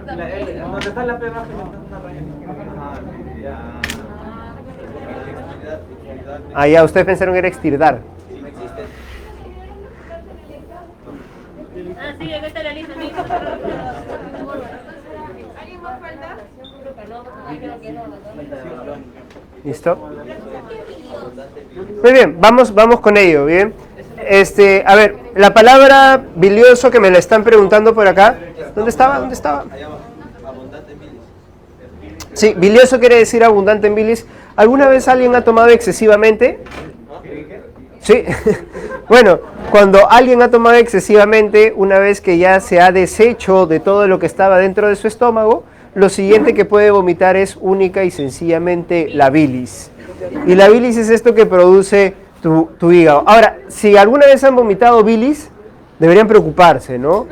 ¿Dónde está la pega? Ya, ustedes pensaron que era extirdar. Sí, acá está la lista. ¿Alguien más falta? ¿Listo? Muy bien, vamos con ello, ¿bien? A ver, la palabra bilioso que me la están preguntando por acá. ¿Dónde estaba? Sí, bilioso quiere decir abundante en bilis. ¿Alguna vez alguien ha tomado excesivamente? Sí. Bueno, cuando alguien ha tomado excesivamente, una vez que ya se ha deshecho de todo lo que estaba dentro de su estómago, lo siguiente que puede vomitar es única y sencillamente la bilis. Y la bilis es esto que produce tu hígado. Ahora, si alguna vez han vomitado bilis, deberían preocuparse, ¿no?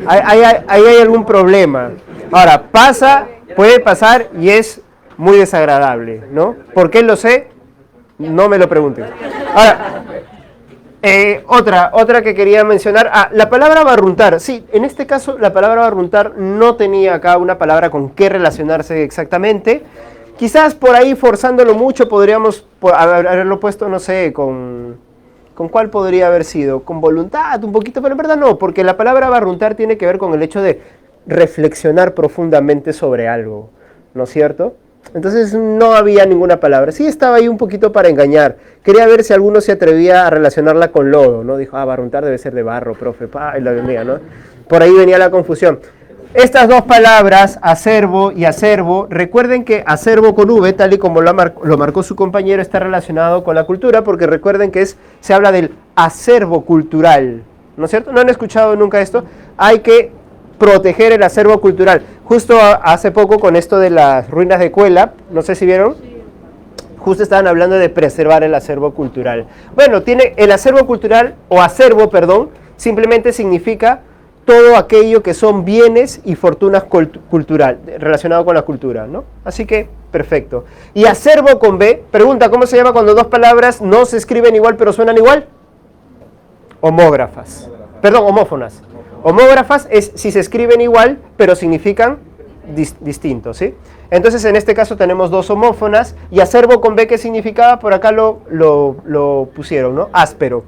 Ahí hay algún problema. Ahora, puede pasar y es muy desagradable, ¿no? ¿Por qué lo sé? No me lo pregunten. Ahora, otra que quería mencionar, la palabra barruntar. Sí, en este caso la palabra barruntar no tenía acá una palabra con qué relacionarse exactamente. Quizás por ahí forzándolo mucho podríamos haberlo puesto, no sé, ¿con cuál podría haber sido? Con voluntad un poquito, pero en verdad no, porque la palabra barruntar tiene que ver con el hecho de reflexionar profundamente sobre algo, ¿no es cierto? Entonces no había ninguna palabra. Sí estaba ahí un poquito para engañar. Quería ver si alguno se atrevía a relacionarla con lodo, ¿no? Dijo, barruntar debe ser de barro, profe. Y la venía, ¿no? Por ahí venía la confusión. Estas dos palabras, acervo y acervo, recuerden que acervo con V, tal y como lo marcó su compañero, está relacionado con la cultura, porque recuerden que se habla del acervo cultural, ¿no es cierto? ¿No han escuchado nunca esto? Hay que proteger el acervo cultural. Justo hace poco con esto de las ruinas de Cuela, no sé si vieron, justo estaban hablando de preservar el acervo cultural. Bueno, tiene el acervo cultural, o acervo, perdón, simplemente significa todo aquello que son bienes y fortunas cultural, relacionado con la cultura, ¿no? Así que, perfecto. Y acervo con B, pregunta, ¿cómo se llama cuando dos palabras no se escriben igual pero suenan igual? Homógrafas. Perdón, homófonas. Homógrafas es si se escriben igual pero significan distintos, ¿sí? Entonces, en este caso tenemos dos homófonas, y acervo con B, ¿qué significaba? Por acá lo pusieron, ¿no? Áspero.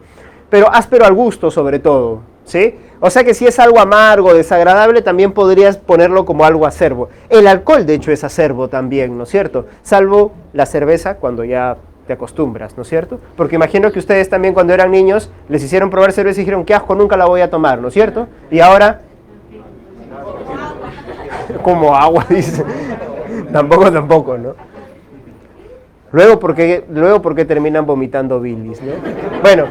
Pero áspero al gusto, sobre todo, ¿sí? O sea que si es algo amargo, desagradable, también podrías ponerlo como algo acervo. El alcohol, de hecho, es acervo también, ¿no es cierto? Salvo la cerveza, cuando ya te acostumbras, ¿no es cierto? Porque imagino que ustedes también, cuando eran niños, les hicieron probar cerveza y dijeron, qué asco, nunca la voy a tomar, ¿no es cierto? Y ahora... como agua, dice. Tampoco, ¿no? Luego, ¿por qué terminan vomitando bilis, ¿no? Bueno,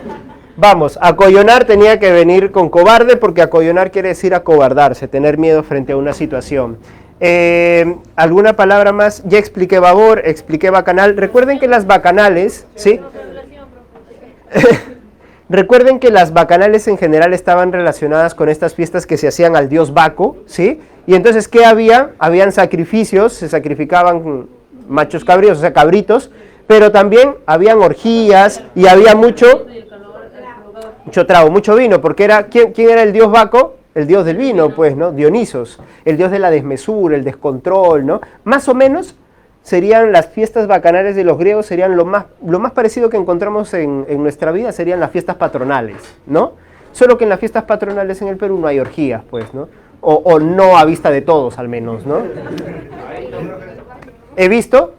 vamos, acollonar tenía que venir con cobarde, porque acollonar quiere decir acobardarse, tener miedo frente a una situación. ¿Alguna palabra más? Ya expliqué babor, expliqué bacanal. Recuerden que las bacanales, ¿sí? Recuerden que las bacanales en general estaban relacionadas con estas fiestas que se hacían al dios Baco, ¿sí? Y entonces, ¿qué había? Habían sacrificios, se sacrificaban machos cabríos, o sea, cabritos, pero también habían orgías y había mucho trago, mucho vino, porque era, ¿quién era el dios Baco? El dios del vino, pues, ¿no? Dionisos, el dios de la desmesura, el descontrol, ¿no? Más o menos serían las fiestas bacanales de los griegos, serían lo más parecido que encontramos en nuestra vida, serían las fiestas patronales, ¿no? Solo que en las fiestas patronales en el Perú no hay orgías, pues, ¿no? O no a vista de todos, al menos, ¿no? ¿He visto?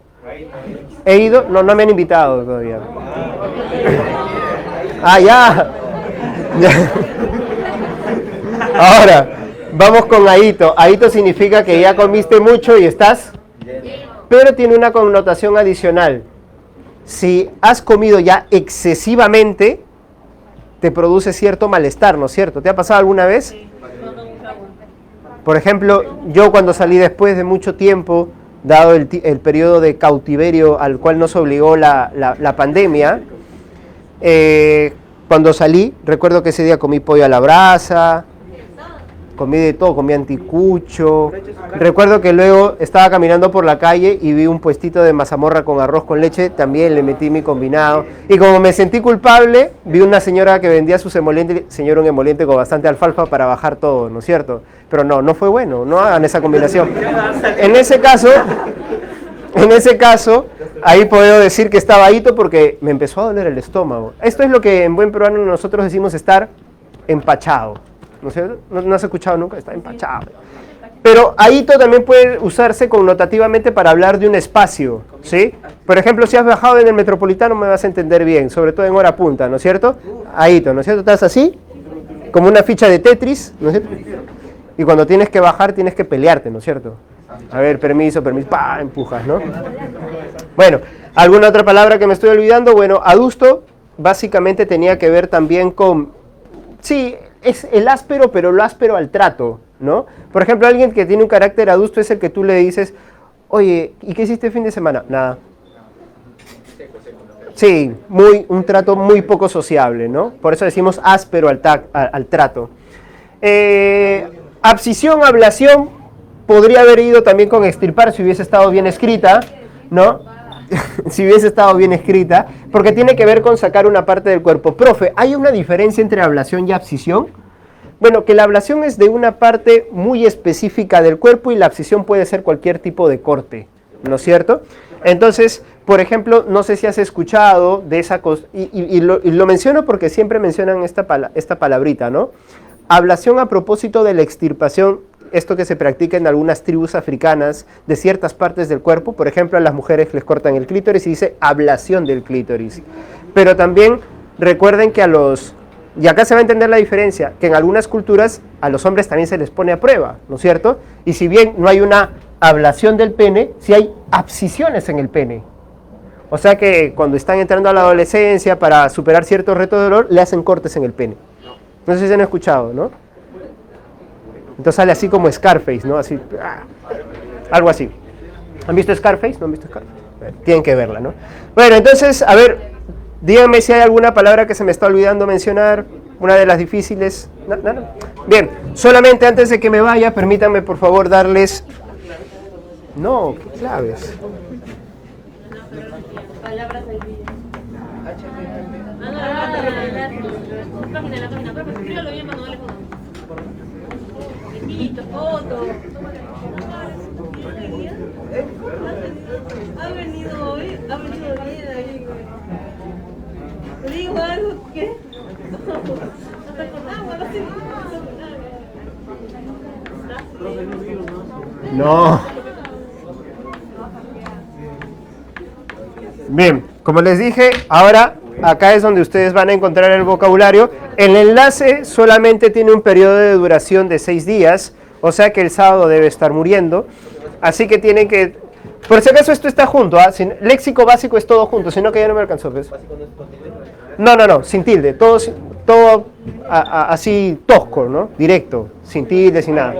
¿He ido? No me han invitado todavía. Ah, ya. Ahora, vamos con Aito. Aito significa que ya comiste mucho y estás... Pero tiene una connotación adicional. Si has comido ya excesivamente, te produce cierto malestar, ¿no es cierto? ¿Te ha pasado alguna vez? Por ejemplo, yo cuando salí después de mucho tiempo, dado el periodo de cautiverio al cual nos obligó la pandemia, cuando salí, recuerdo que ese día comí pollo a la brasa, comí de todo, comí anticucho. Recuerdo que luego estaba caminando por la calle y vi un puestito de mazamorra con arroz con leche, también le metí mi combinado. Y como me sentí culpable, vi una señora que vendía sus emolientes, señor, un emoliente con bastante alfalfa para bajar todo, ¿no es cierto? Pero no fue bueno, no hagan esa combinación. En ese caso, ahí puedo decir que estaba Aito porque me empezó a doler el estómago. Esto es lo que en buen peruano nosotros decimos estar empachado. ¿No es cierto? ¿No has escuchado nunca? Está empachado. Pero Aito también puede usarse connotativamente para hablar de un espacio, ¿sí? Por ejemplo, si has bajado en el Metropolitano me vas a entender bien, sobre todo en hora punta, ¿no es cierto? Aito, ¿no es cierto? Estás así, como una ficha de Tetris, ¿no es cierto? Y cuando tienes que bajar tienes que pelearte, ¿no es cierto? A ver, permiso, ¡pah! Empujas, ¿no? Bueno, ¿alguna otra palabra que me estoy olvidando? Bueno, adusto básicamente tenía que ver también con... Sí, es el áspero, pero lo áspero al trato, ¿no? Por ejemplo, alguien que tiene un carácter adusto es el que tú le dices, oye, ¿y qué hiciste el fin de semana? Nada. Sí, un trato muy poco sociable, ¿no? Por eso decimos áspero al trato. Abscisión, ablación, podría haber ido también con extirpar si hubiese estado bien escrita, ¿no? Si hubiese estado bien escrita, porque tiene que ver con sacar una parte del cuerpo. Profe, ¿hay una diferencia entre ablación y abscisión? Bueno, que la ablación es de una parte muy específica del cuerpo y la abscisión puede ser cualquier tipo de corte, ¿no es cierto? Entonces, por ejemplo, no sé si has escuchado de esa cosa, y lo menciono porque siempre mencionan esta palabrita, ¿no? Ablación a propósito de la extirpación, esto que se practica en algunas tribus africanas de ciertas partes del cuerpo. Por ejemplo, a las mujeres les cortan el clítoris y dice ablación del clítoris. Pero también recuerden que y acá se va a entender la diferencia, que en algunas culturas a los hombres también se les pone a prueba, ¿no es cierto? Y si bien no hay una ablación del pene, sí hay abscisiones en el pene. O sea que cuando están entrando a la adolescencia para superar ciertos retos de dolor, le hacen cortes en el pene. No sé si se han escuchado, ¿no? Entonces sale así como Scarface, ¿no? Así, algo así. ¿Han visto Scarface? ¿No han visto Scarface? Tienen que verla, ¿no? Bueno, entonces, a ver, díganme si hay alguna palabra que se me está olvidando mencionar. una de las difíciles. No. Bien, solamente antes de que me vaya, permítanme por favor darles... No, ¿qué claves? Palabras del día. La página, pero escríbalo bien, Manuel, le pongo. Hijito, foto. Ha venido hoy, bien ahí. Te digo algo que... No te acordás, no sé. No. Bien, como les dije, ahora acá es donde ustedes van a encontrar el vocabulario. El enlace solamente tiene un periodo de duración de 6 días, o sea que el sábado debe estar muriendo. Así que tienen que... Por si acaso esto está junto, ¿ah? Léxico básico es todo junto, sino que ya no me alcanzó, ¿ves? No, sin tilde, todo así tosco, ¿no? Directo, sin tilde, sin nada.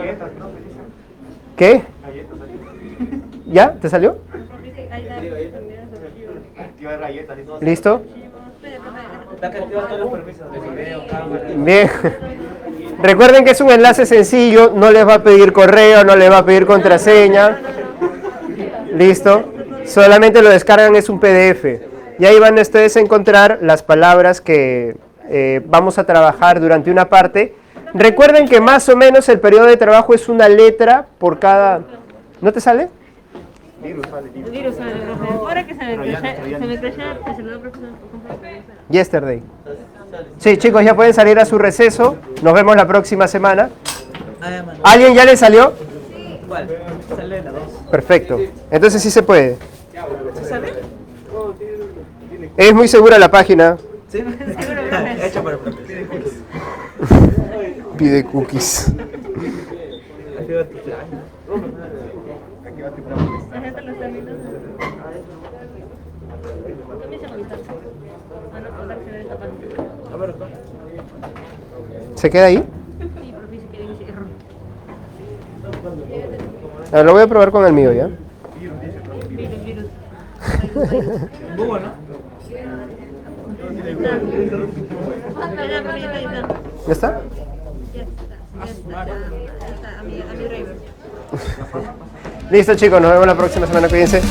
¿Qué? ¿Ya? ¿Te salió? ¿Listo? Bien. Recuerden que es un enlace sencillo, no les va a pedir correo, no les va a pedir contraseña. ¿Listo? Solamente lo descargan, es un PDF. Y ahí van ustedes a encontrar las palabras que vamos a trabajar durante una parte. Recuerden que más o menos el periodo de trabajo es una letra por cada... ¿No te sale? El virus sale, profe. Ahora que se me crashea el celular, profe. Yesterday. Sí, chicos, ya pueden salir a su receso. Nos vemos la próxima semana. ¿Alguien ya le salió? ¿Cuál? Sale la 2. Perfecto. Entonces sí se puede. Es muy segura la página. ¿Sí? Hecho por el profe. Pide cookies. La gente lo está viendo. Comienzan a avisar. A no poder acceder a esta página. ¿Se queda ahí? Sí, profe, si quieren ese error. A ver, lo voy a probar con el mío, ¿ya? Virus. Google, ¿no? ¿Ya está? Listo, chicos, nos vemos la próxima semana, cuídense.